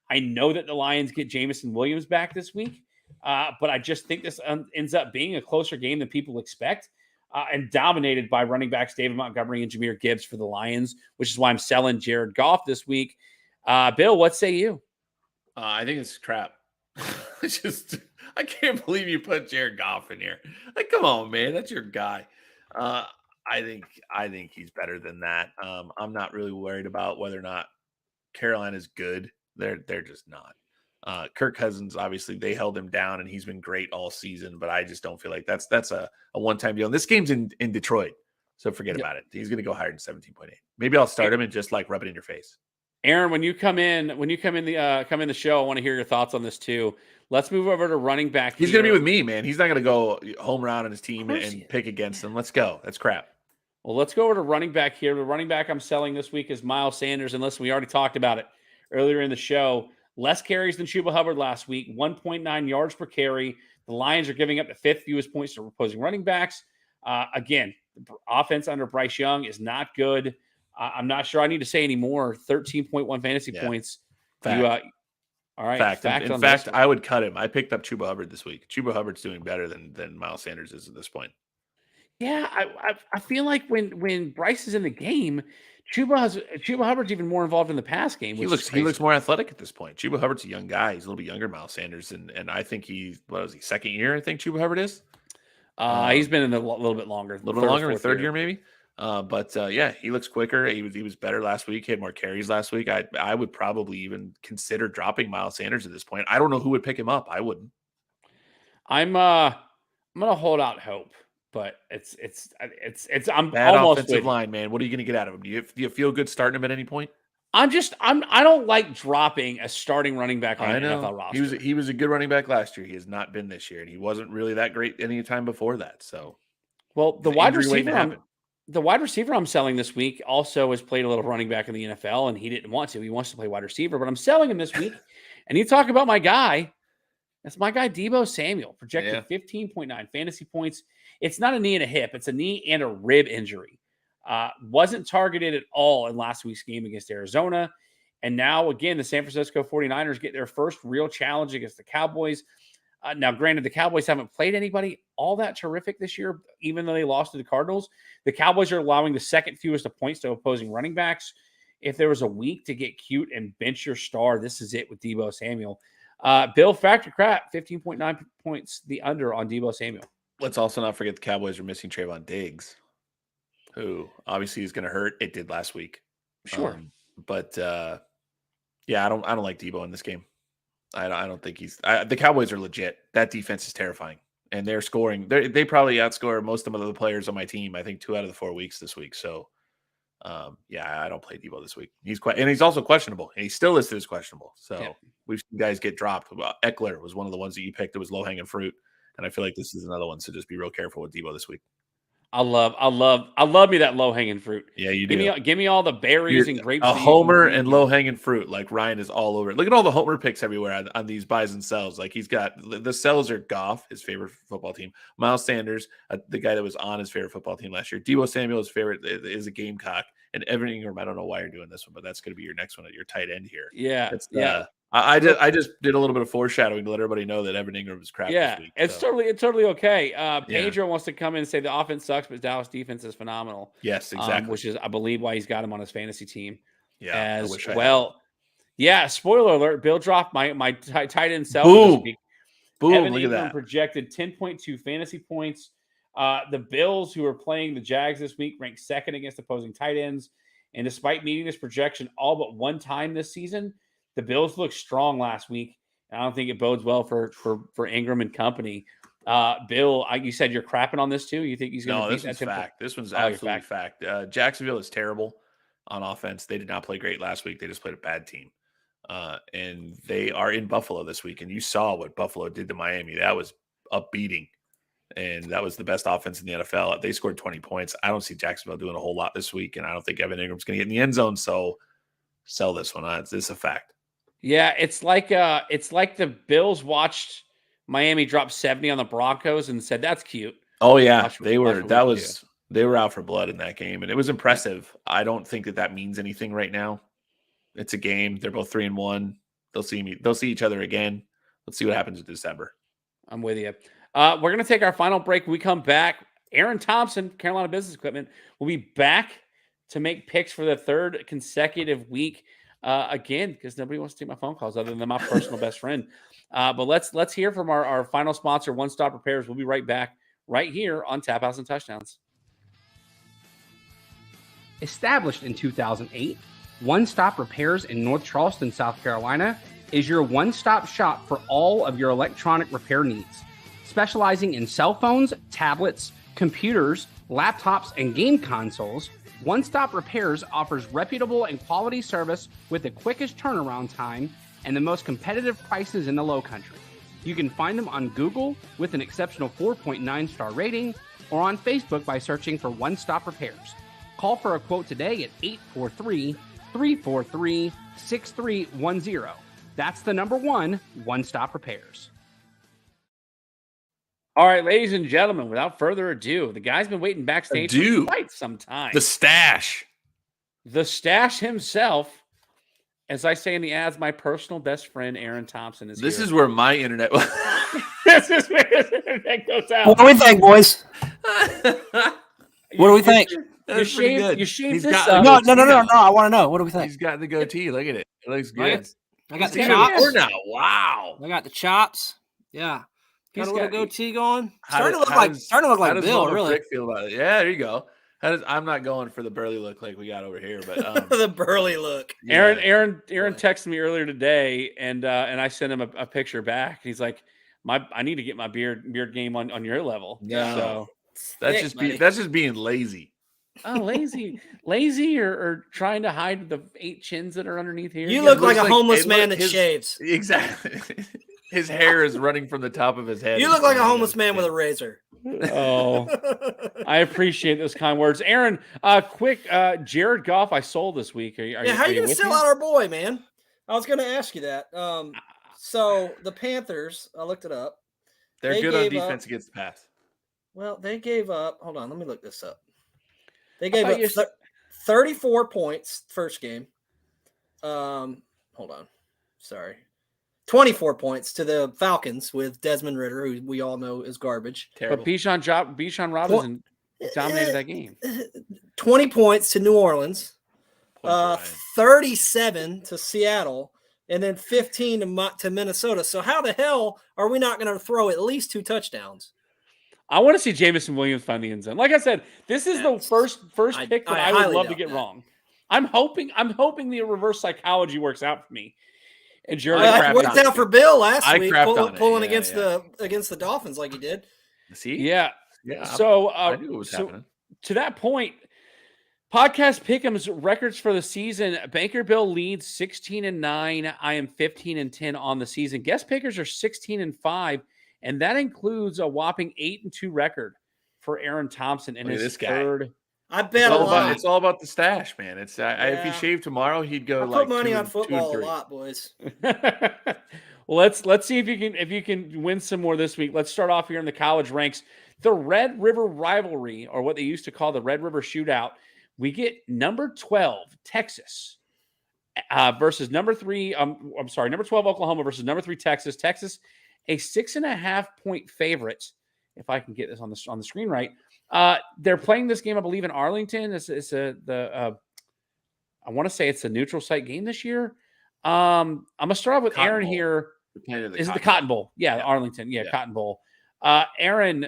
I know that the Lions get Jameson Williams back this week, but I just think this ends up being a closer game than people expect, and dominated by running backs David Montgomery and Jahmyr Gibbs for the Lions, which is why I'm selling Jared Goff this week. Bill, what say you? I think it's crap. I can't believe you put Jared Goff in here. Like, come on, man, that's your guy. I think he's better than that. I'm not really worried about whether or not Carolina's good. They're just not. Kirk Cousins, obviously, they held him down, and he's been great all season. But I just don't feel like that's a one-time deal. And this game's in Detroit, so forget about it. He's going to go higher than 17.8. Maybe I'll start him and just like rub it in your face. Aaron, when you come in the show, I want to hear your thoughts on this too. Let's move over to running back. He's going to be with me, man. He's not going to go home round on his team and pick against them. Let's go. That's crap. Well, let's go over to running back here. The running back I'm selling this week is Miles Sanders. And listen, we already talked about it earlier in the show. Less carries than Chuba Hubbard last week, 1.9 yards per carry. The Lions are giving up the 5th fewest points to opposing running backs. Again, the offense under Bryce Young is not good. I'm not sure I need to say any more. 13.1 fantasy points. Fact. All right. In fact, I would cut him. I picked up Chuba Hubbard this week. Chuba Hubbard's doing better than Miles Sanders is at this point. Yeah, I feel like when Bryce is in the game, Chuba Hubbard's even more involved in the pass game. He looks more athletic at this point. Chuba Hubbard's a young guy. He's a little bit younger than Miles Sanders, and I think second year? I think Chuba Hubbard is. He's been in a little bit longer, third year maybe. But he looks quicker. He was better last week. He had more carries last week. I would probably even consider dropping Miles Sanders at this point. I don't know who would pick him up. I wouldn't. I'm gonna hold out hope, but I'm bad almost offensive line, man. What are you gonna get out of him? Do you feel good starting him at any point? I don't like dropping a starting running back on I an NFL know roster. he was a good running back last year. He has not been this year, and he wasn't really that great any time before that. So Well, the injury waiting to happen. the wide receiver I'm selling this week also has played a little running back in the NFL, and he didn't want to. He wants to play wide receiver, but I'm selling him this week. And you talk about my guy. That's my guy, Deebo Samuel, projected 15.9 fantasy points. It's not a knee and a hip. It's a knee and a rib injury. Wasn't targeted at all in last week's game against Arizona. And now, again, the San Francisco 49ers get their first real challenge against the Cowboys. Now, granted, the Cowboys haven't played anybody all that terrific this year, even though they lost to the Cardinals. The Cowboys are allowing the second fewest of points to opposing running backs. If there was a week to get cute and bench your star, this is it with Deebo Samuel. Bill Factor Crap, 15.9 points, the under on Deebo Samuel. Let's also not forget the Cowboys are missing Trayvon Diggs, who obviously is going to hurt. It did last week. Sure. But yeah, I don't like Deebo in this game. I don't think the Cowboys are legit. That defense is terrifying, and they're scoring. They probably outscore most of the other players on my team. I think 2 out of the 4 weeks this week. So, yeah, I don't play Deebo this week. He's also questionable, and he's still listed as questionable. So we've seen guys get dropped. Eckler was one of the ones that you picked that was low hanging fruit, and I feel like this is another one. So just be real careful with Deebo this week. I love me that low hanging fruit. Yeah, you do. Give me all the berries and grapes. A homer and low hanging fruit, like Ryan is all over it. Look at all the homer picks everywhere on these buys and sells. Like he's got the sells are Goff, his favorite football team. Miles Sanders, the guy that was on his favorite football team last year. Deebo Samuel's favorite is a Gamecock, and Evan Ingram. I don't know why you're doing this one, but that's going to be your next one at your tight end here. Yeah. I just did a little bit of foreshadowing to let everybody know that Evan Ingram is crap this week. It's totally okay. Pedro wants to come in and say the offense sucks, but Dallas defense is phenomenal. Yes, exactly. Which is, I believe, why he's got him on his fantasy team. Yeah, as well. Yeah, spoiler alert. Bill dropped my tight end self this week. Boom! Evan Look Ingram at that. Projected 10.2 fantasy points. The Bills, who are playing the Jags this week, ranked second against opposing tight ends. And despite meeting this projection all but one time this season, the Bills looked strong last week. I don't think it bodes well for Ingram and company. Bill, you said you're crapping on this too. You think he's going to? No, this one's fact. This one's absolutely fact. Jacksonville is terrible on offense. They did not play great last week. They just played a bad team, and they are in Buffalo this week. And you saw what Buffalo did to Miami. That was a beating, and that was the best offense in the NFL. They scored 20 points. I don't see Jacksonville doing a whole lot this week, and I don't think Evan Ingram's going to get in the end zone. So sell this one. This is a fact. Yeah, it's like the Bills watched Miami drop 70 on the Broncos and said that's cute. Oh yeah, they were out for blood in that game, and it was impressive. I don't think that means anything right now. It's a game. They're both 3-1. They'll see each other again. Let's see what happens in December. I'm with you. We're gonna take our final break. When we come back, Aaron Thompson, Carolina Business Equipment, will be back to make picks for the third consecutive week. Again, because nobody wants to take my phone calls other than my personal best friend. But let's hear from our final sponsor, One Stop Repairs. We'll be right back right here on Tap House and Touchdowns. Established in 2008, One Stop Repairs in North Charleston, South Carolina, is your one-stop shop for all of your electronic repair needs. Specializing in cell phones, tablets, computers, laptops, and game consoles, One Stop Repairs offers reputable and quality service with the quickest turnaround time and the most competitive prices in the Low Country. You can find them on Google with an exceptional 4.9 star rating or on Facebook by searching for One Stop Repairs. Call for a quote today at 843-343-6310. That's the number one, One Stop Repairs. All right, ladies and gentlemen, without further ado, the guy's been waiting backstage for quite some time. The stash himself, as I say in the ads, my personal best friend, Aaron Thompson, is This here. is where my internet This is where his internet goes out. What do we think, boys? What do we think? You shaved this up. No. I want to know. What do we think? He's got the goatee. Look at it. It looks good. I got the He's chops. even more now. Wow. I got the chops. Yeah. Got a little goatee going. How Starting to look like Bill, really. Frick feel about it? Yeah, there you go. I'm not going for the burly look like we got over here, but the burly look. Aaron texted me earlier today, and I sent him a picture back. He's like, I need to get my beard game on your level. Yeah. So that's just being lazy. Oh, lazy, or trying to hide the 8 chins that are underneath here. You Yeah, look like a looks like- homeless it man look- that his- shaves. Exactly. His hair is running from the top of his head. You look like a homeless man with a razor. Oh, I appreciate those kind words, Aaron. Quick, Jared Goff, I sold this week. Are you Yeah, how are you gonna with sell me? out our boy, man? I was gonna ask you that. So the Panthers, I looked it up. They're They good on gave up- defense against the pass. Well, they gave up. Hold on, let me look this up. They I gave thought up you said- 34 points first game. Hold on. Sorry. 24 points to the Falcons with Desmond Ritter, who we all know is garbage. Terrible. But Bijan Robinson dominated that game. 20 points to New Orleans. Point to Ryan. 37 to Seattle, and then 15 to Minnesota. So how the hell are we not going to throw at least 2 touchdowns? I want to see Jamison Williams find the end zone. Like I said, this is the Yes. first I- pick that I I would highly love to doubt get that. wrong. I'm hoping the reverse psychology works out for me. And Jared, I It crapped worked on out it. for Bill last I week, crapped on it. pulling Yeah, against the Dolphins like he did. See? yeah. Yeah. So I knew it was happening. to that point, podcast Pick'em's records for the season. Banker Bill leads 16-9. I am 15-10 on the season. Guest pickers are 16-5, and that includes a whopping 8-2 record for Aaron Thompson in Look at his this guy. third. I It's bet a all, lot. it's all about the stash, man. It's if he Yeah. shaved tomorrow, he'd go I like put money 2 on and- 2 and football a 3. lot, boys. Well, let's see if you can win some more this week. Let's start off here in the college ranks. The Red River rivalry, or what they used to call the Red River Shootout. We get number 12 Texas versus number 12 Oklahoma versus number 3 Texas. Texas, a 6.5 point favorite. If I can get this on the screen right, they're playing this game, I believe, in Arlington. I want to say it's a neutral site game this year. I'm gonna start off with Cotton Aaron Bowl. here. Is Is it the Cotton Bowl? Yeah, Yeah. Arlington. Yeah, Yeah. Cotton Bowl. Aaron,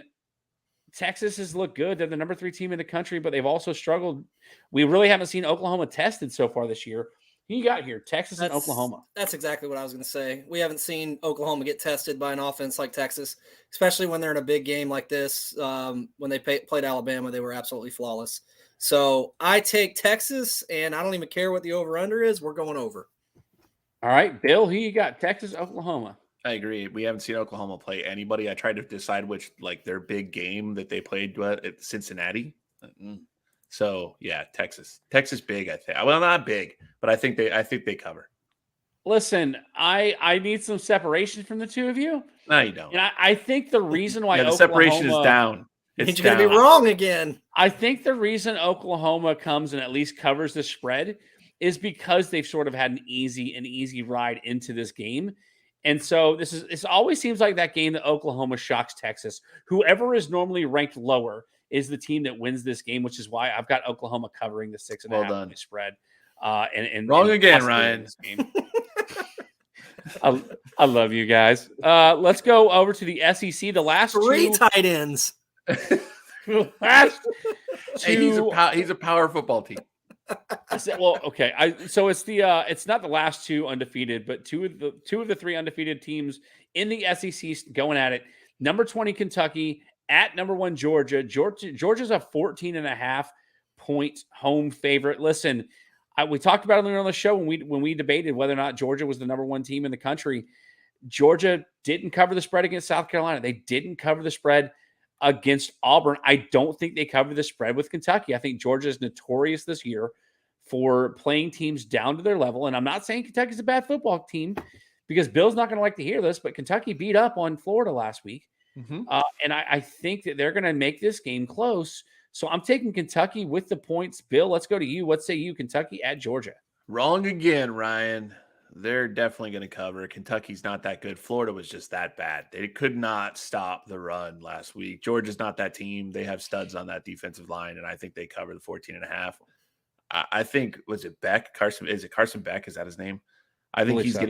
Texas has looked good. They're the number 3 team in the country, but they've also struggled. We really haven't seen Oklahoma tested so far this year. Who you got here? Texas and Oklahoma. That's exactly what I was going to say. We haven't seen Oklahoma get tested by an offense like Texas, especially when they're in a big game like this. When they played Alabama, they were absolutely flawless. So I take Texas, and I don't even care what the over-under is. We're going over. All right, Bill, who you got? Texas, Oklahoma. I agree. We haven't seen Oklahoma play anybody. I tried to decide which, like, their big game that they played at Cincinnati. So yeah, Texas big. I think. Well, not big, but I think they cover. Listen, I need some separation from the two of you, No, you don't. and I think the reason why Yeah, the separation is Oklahoma- down. It's You're going to be down. wrong again. I think the reason Oklahoma comes and at least covers the spread is because they've sort of had an easy ride into this game. And so this always seems like that game that Oklahoma shocks Texas. Whoever is normally ranked lower is the team that wins this game, which is why I've got Oklahoma covering the 6.5 Well done. point spread. And Wrong again, possibly Ryan. win this game. I love you guys. Let's go over to the SEC. The last 3 two, tight ends. last Hey, he's two a power football team. Well, okay. It's not the last 2 undefeated, but two of the 3 undefeated teams in the SEC going at it. Number 20 Kentucky at number 1 Georgia. Georgia's a 14.5 point home favorite. Listen, we talked about it earlier on the show when we debated whether or not Georgia was the number 1 team in the country. Georgia didn't cover the spread against South Carolina. They didn't cover the spread against Auburn. I don't think they cover the spread with Kentucky. I think Georgia is notorious this year for playing teams down to their level. And I'm not saying Kentucky's a bad football team because Bill's not going to like to hear this, but Kentucky beat up on Florida last week. Mm-hmm. And I think that they're going to make this game close. So I'm taking Kentucky with the points. Bill, let's go to you. What say you, Kentucky at Georgia? Wrong again, Ryan. They're definitely going to cover. Kentucky's not that good. Florida was just that bad. They could not stop the run last week. Georgia's not that team. They have studs on that defensive line, and I think they cover the 14.5. I think, was it Beck? Is it Carson Beck? Is that his name? I think Believe so.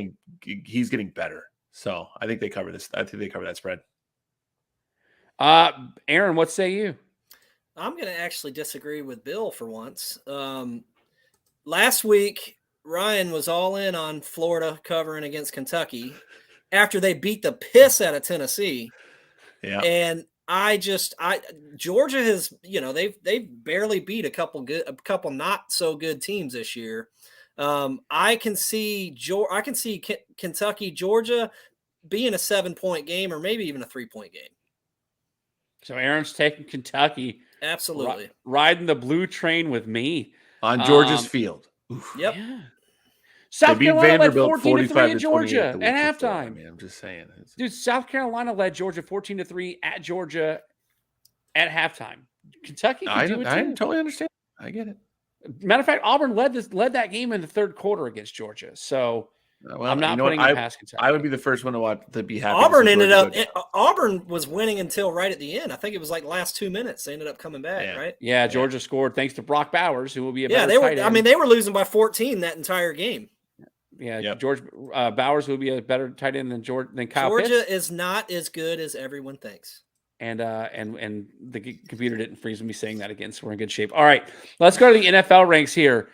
he's getting better. So I think they cover this. I think they cover that spread. Aaron, what say you? I'm going to actually disagree with Bill for once. Last week, Ryan was all in on Florida covering against Kentucky after they beat the piss out of Tennessee. Yeah. And Georgia has, they've barely beat a couple not so good teams this year. I can see Kentucky, Georgia being a 7-point game or maybe even a 3-point game. So Aaron's taking Kentucky. Absolutely. Riding the blue train with me. On Georgia's field. Oof. Yep. Yeah. They South beat Carolina led Vanderbilt 14-3 at 45-28 Georgia the week at before. halftime. I mean, I'm just saying. Dude, South Carolina led Georgia 14-3 at Georgia at halftime. Kentucky can do it I too. totally understand. I get it. Matter of fact, Auburn led that game in the third quarter against Georgia. So Well, I'm not you know what? putting it past Kentucky. I would be the first one to be happy. Auburn was winning until right at the end. I think it was like last 2 minutes. They ended up coming back, right? Yeah, Georgia scored thanks to Brock Bowers, who will be a yeah. better They were. tight I end. mean, they were losing by 14 that entire game. Yeah, Yep. George Bowers will be a better tight end than Kyle Georgia Pitts. is not as good as everyone thinks. And the computer didn't freeze me saying that again, so we're in good shape. All right, let's go to the NFL ranks here.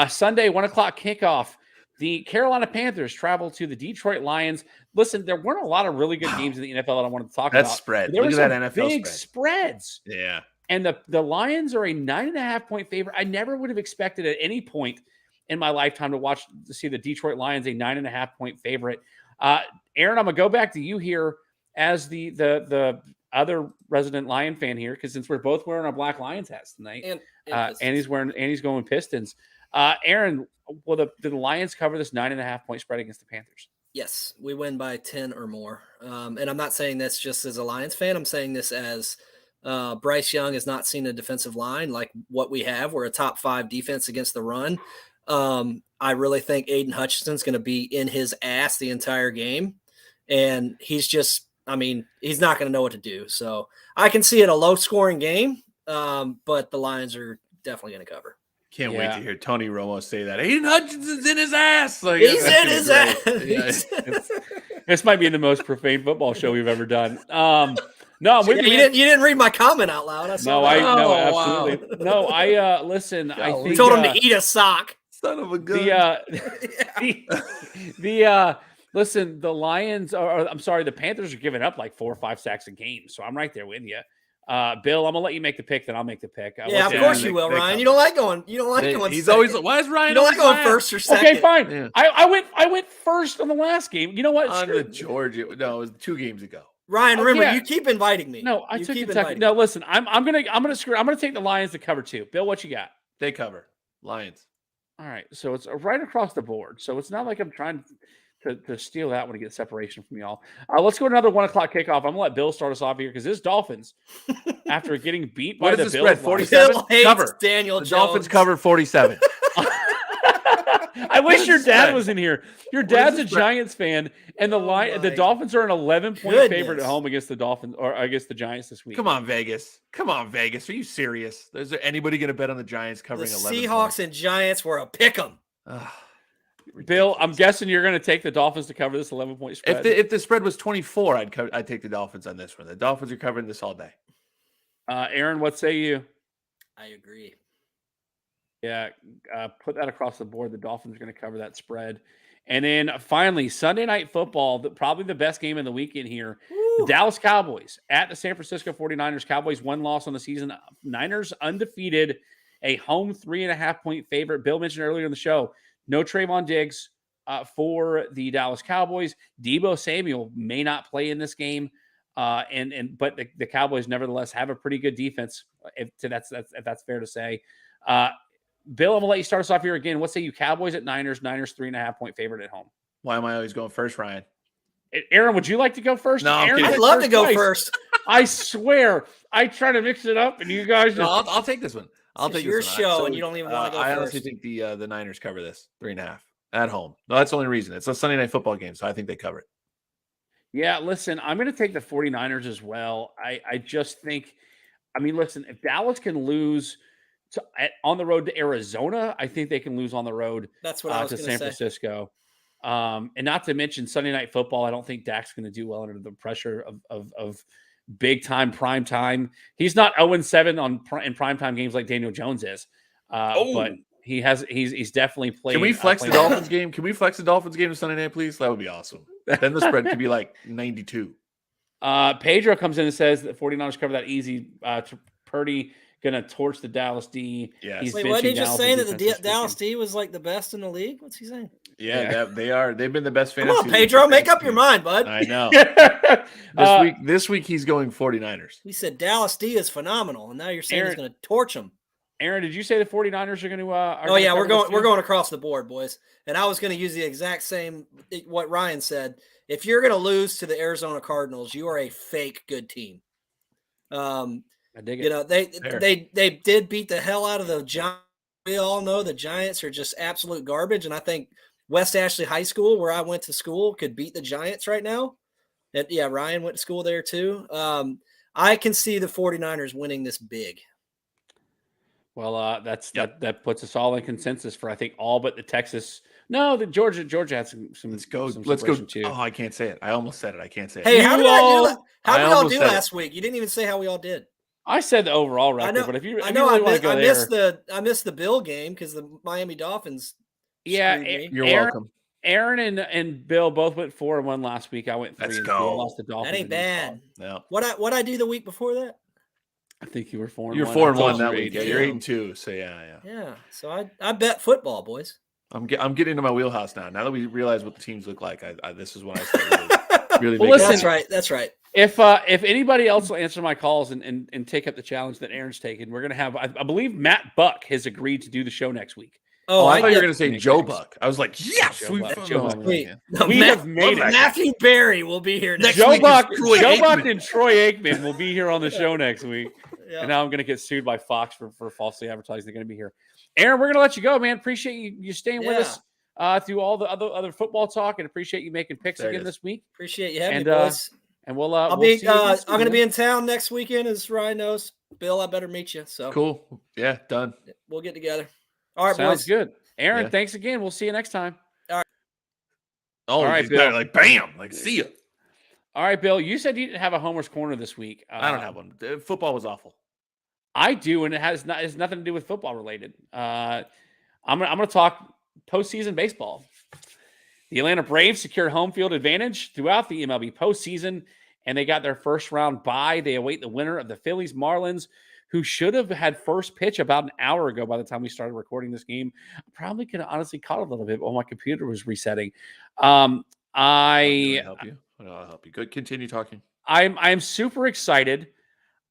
Sunday, 1:00 kickoff. The Carolina Panthers travel to the Detroit Lions. Listen, there weren't a lot of really good games in the NFL that I wanted to talk about. That spread. There Look were at some that NFL big spread. spreads. Yeah. And the Lions are a 9.5-point favorite. I never would have expected at any point in my lifetime to see the Detroit Lions a 9.5-point favorite. Aaron, I'm gonna go back to you here as the other resident Lion fan here, because since we're both wearing our black Lions hats tonight, and he's going Pistons. Aaron, will the Lions cover this 9.5-point spread against the Panthers? Yes, we win by 10 or more. And I'm not saying this just as a Lions fan. I'm saying this as Bryce Young has not seen a defensive line like what we have. We're a top 5 defense against the run. I really think Aiden Hutchinson's going to be in his ass the entire game. And he's not going to know what to do. So I can see it a low-scoring game, but the Lions are definitely going to cover. Can't wait to hear Tony Romo say that. Aiden Hutchinson's in his ass. Like, he's in his ass. Yeah. This might be the most profane football show we've ever done. No, I'm with you didn't read my comment out loud. Absolutely. No, listen. I think told him to eat a sock. Son of a gun. Listen, the Lions the Panthers are giving up like 4 or 5 sacks a game. So I'm right there with you. Bill, I'm gonna let you make the pick, then I'll make the pick. Yeah, of course you will, Ryan. You don't like going. He's second. always. Why is Ryan? You don't like going first or second. Okay, fine. Yeah. I went first on the last game. You know what? On the Georgia. No, it was 2 games ago. Ryan, remember, you keep inviting me. No, I took Kentucky. No, listen, I'm gonna take the Lions to cover 2. Bill, what you got? They cover Lions. All right, so it's right across the board. So it's not like I'm trying to steal that one to get separation from y'all. Let's go to another 1:00 kickoff. I'm gonna let Bill start us off here because this Dolphins, after getting beat by the Bills, spread? 47 cover. Daniel The Jones. Dolphins cover 47. I wish your dad was in here. Your dad's a spread? Giants fan, and the Dolphins are an 11-point favorite at home against the Dolphins or against the Giants this week. Come on, Vegas. Are you serious? Is there anybody going to bet on the Giants covering the 11? Seahawks and Giants were a pick 'em. Bill, I'm guessing you're going to take the Dolphins to cover this 11-point spread. If the spread was 24, I'd take the Dolphins on this one. The Dolphins are covering this all day. Aaron, what say you? I agree. Yeah, put that across the board. The Dolphins are going to cover that spread. And then finally, Sunday Night Football, probably the best game of the weekend here. The Dallas Cowboys at the San Francisco 49ers. Cowboys 1 loss on the season. Niners undefeated, a home 3.5-point favorite. Bill mentioned earlier in the show, no Trayvon Diggs for the Dallas Cowboys. Deebo Samuel may not play in this game. But the Cowboys nevertheless have a pretty good defense, if that's fair to say. Bill, I'm gonna let you start us off here again. What say you, Cowboys at Niners? Niners 3.5-point favorite at home. Why am I always going first, Ryan? Aaron, would you like to go first? No, Aaron, I'd love to go first. I swear, I try to mix it up, and you guys. No, I'll take this one. It's your show, and you don't even want to go I first. honestly think the Niners cover this 3.5 at home. No, that's the only reason. It's a Sunday Night Football game, so I think they cover it. Yeah, listen, I'm going to take the 49ers as well. I just think, listen, if Dallas can lose on the road to Arizona, I think they can lose on the road That's what I was to going San to say. Francisco. And not to mention Sunday Night Football, I don't think Dak's going to do well under the pressure of big time prime time. He's not 0-7 in prime time games like Daniel Jones is, but he's definitely played. Can we flex the Dolphins game? Can we flex the Dolphins game to Sunday night, please? That would be awesome. Then the spread could be like 92. Pedro comes in and says that 49ers cover that easy. Purdy going to torch the Dallas D. Yes. He's Wait, wasn't he benching just Dallas's saying that the defense this Dallas weekend. D was like the best in the league? What's he saying? Yeah, they are. They've been the best Come fantasy. on, league Pedro, for make up your fantasy. mind, bud. I know. Uh, This week he's going 49ers. We said Dallas D is phenomenal, and now you're saying he's Aaron- going to torch them. Aaron, did you say the 49ers are going to? Oh yeah, we're going across the board, boys. And I was going to use the exact same what Ryan said. If you're going to lose to the Arizona Cardinals, you are a fake good team. I dig it. You know, they did beat the hell out of the Giants. We all know the Giants are just absolute garbage, and I think West Ashley High School, where I went to school, could beat the Giants right now. And yeah, Ryan went to school there too. I can see the 49ers winning this big. Well, that puts us all in consensus for I think all but the Texas. No, the Georgia had some. Let's go. some Let's go. separation too. Oh, I can't say it. I almost said it. I can't say it. Hey, how did we all almost do said it. last week? You didn't even say how we all did. I said the overall record, know- but if you I if know you really want to go there, I missed the Bill game because the Miami Dolphins. yeah, screwed me. You're Aaron, welcome. Aaron and Bill both went 4-1 last week. I went 3-2. Let's I go. lost the Dolphins. That ain't in Utah. bad. No, What I do the week before that? I think you were 4-1. you're I 4-1 told that you week. Yeah, 8-2. you're 8-2. So yeah. Yeah. So I bet football, boys. I'm getting into my wheelhouse now. Now that we realize what the teams look like, this is when I start really Well, making listen, That's right. That's right. If anybody else will answer my calls and take up the challenge that Aaron's taken, we're gonna have I believe Matt Buck has agreed to do the show next week. Oh, I thought you were get- going to say Make Joe things. Buck. I was like, yes, Joe we Buck, Joe Buck. Wait, Yeah. no, We have made it. Matthew Berry will be here next Joe week. Buck, Troy Joe Aikman. Buck and Troy Aikman will be here on the show next week. Yeah. And now I'm going to get sued by Fox for falsely advertising. They're going to be here. Aaron, we're going to let you go, man. Appreciate you staying with us through all the other football talk, and appreciate you making picks There it again is. this week. Appreciate you having And, me, boys. And we'll I'll we'll be. see you next I'm going to week, be in town next weekend, as Ryan knows. Bill, I better meet you. So Cool. Yeah, done. we'll get together. All right, Sounds boys. good. Aaron, Yeah. thanks again. We'll see you next time. Oh, All right, he's Bill. got it like bam, like see ya. All right, Bill. You said you didn't have a Homer's Corner this week. I don't have one. Football was awful. I do, and it has nothing to do with football related. I'm gonna talk postseason baseball. The Atlanta Braves secured home field advantage throughout the MLB postseason, and they got their first round bye. They await the winner of the Phillies Marlins, who should have had first pitch about an hour ago by the time we started recording this game. I probably could have honestly caught a little bit while my computer was resetting. Can I help you? I'll help you. Good. Continue talking. I'm super excited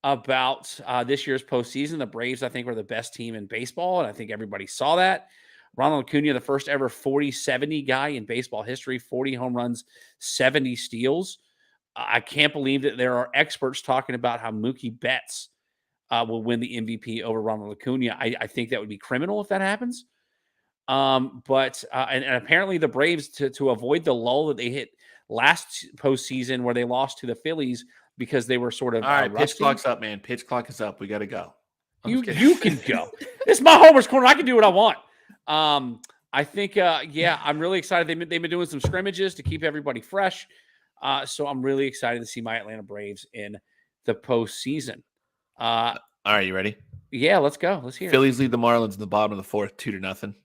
about this year's postseason. The Braves, I think, were the best team in baseball, and I think everybody saw that. Ronald Acuna, the first ever 40-70 guy in baseball history, 40 home runs, 70 steals. I can't believe that there are experts talking about how Mookie Betts will win the MVP over Ronald Acuna. I think that would be criminal if that happens. But apparently the Braves, to avoid the lull that they hit last postseason where they lost to the Phillies because they were sort of All right, pitch rusty. clock's up, man. Pitch clock is up. We got to go. I'm You just kidding. you can go. This is my Homer's Corner. I can do what I want. I think I'm really excited. They've been doing some scrimmages to keep everybody fresh. So I'm really excited to see my Atlanta Braves in the postseason. All right, you ready? Yeah, let's go. Let's hear it. Phillies lead the Marlins in the bottom of the fourth, 2-0.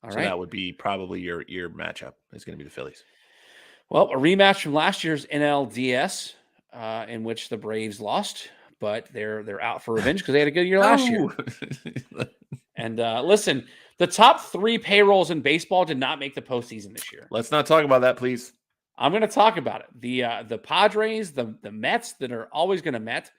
All So right. that would be probably your matchup. It's going to be the Phillies. Well, a rematch from last year's NLDS, in which the Braves lost, but they're out for revenge because they had a good year last year. Oh. And listen, the top 3 payrolls in baseball did not make the postseason this year. Let's not talk about that, please. I'm going to talk about it. The Padres, the Mets that are always going to Met,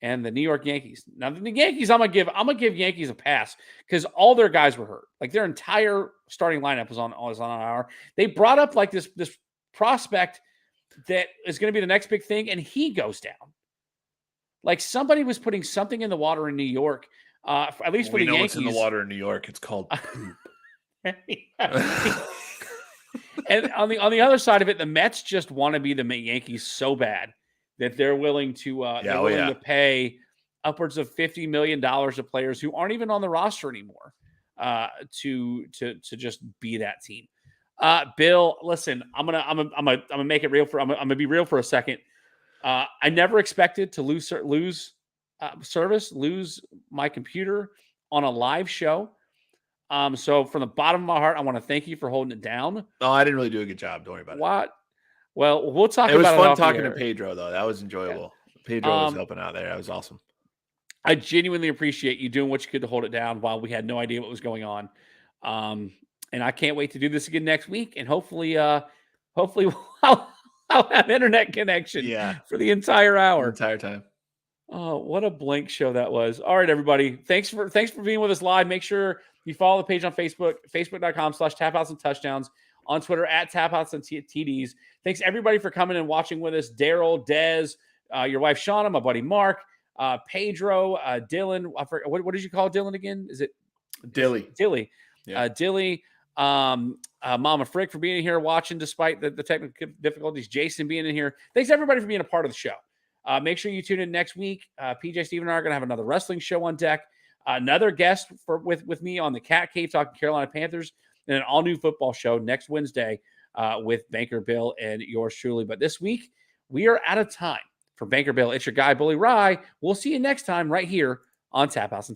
and the New York Yankees. Now the Yankees, I'm gonna give Yankees a pass because all their guys were hurt. Like their entire starting lineup was on IR. They brought up like this prospect that is going to be the next big thing, and he goes down. Like somebody was putting something in the water in New York, at least for We the know Yankees. what's in the water in New York. It's called And on the other side of it, the Mets just want to be the Yankees so bad that they're willing to to pay upwards of $50 million to players who aren't even on the roster anymore to just be that team. Bill, listen, I'm gonna make it real I'm gonna be real for a second. I never expected to lose service, lose my computer on a live show. So from the bottom of my heart, I want to thank you for holding it down. Oh, I didn't really do a good job. Don't worry about it. Well, we'll talk It was about fun off the talking to air. Pedro, though. That was enjoyable. Pedro was Um, helping out there. That was awesome. I genuinely appreciate you doing what you could to hold it down while we had no idea what was going on. And I can't wait to do this again next week. And hopefully I'll have internet connection Yeah. for the entire The hour. entire time. Oh, what a blank show that was. All right, everybody. Thanks for being with us live. Make sure you follow the page on Facebook, facebook.com/tapouts and touchdowns, on Twitter @tapouts and TDs. Thanks everybody for coming and watching with us. Daryl, Dez, your wife Shauna, my buddy Mark, Pedro, Dylan. What did you call Dylan again? Is it Dilly. Dilly? Yeah. Dilly. Mama Frick for being here watching despite the technical difficulties. Jason being in here. Thanks everybody for being a part of the show. Make sure you tune in next week. PJ, Steve, and I are going to have another wrestling show on deck. Another guest with me on the Cat Cave talking Carolina Panthers, and an all-new football show next Wednesday with Banker Bill and yours truly. But this week, we are out of time. For Banker Bill, it's your guy, Bully Rye. We'll see you next time right here on Tap House and Touch.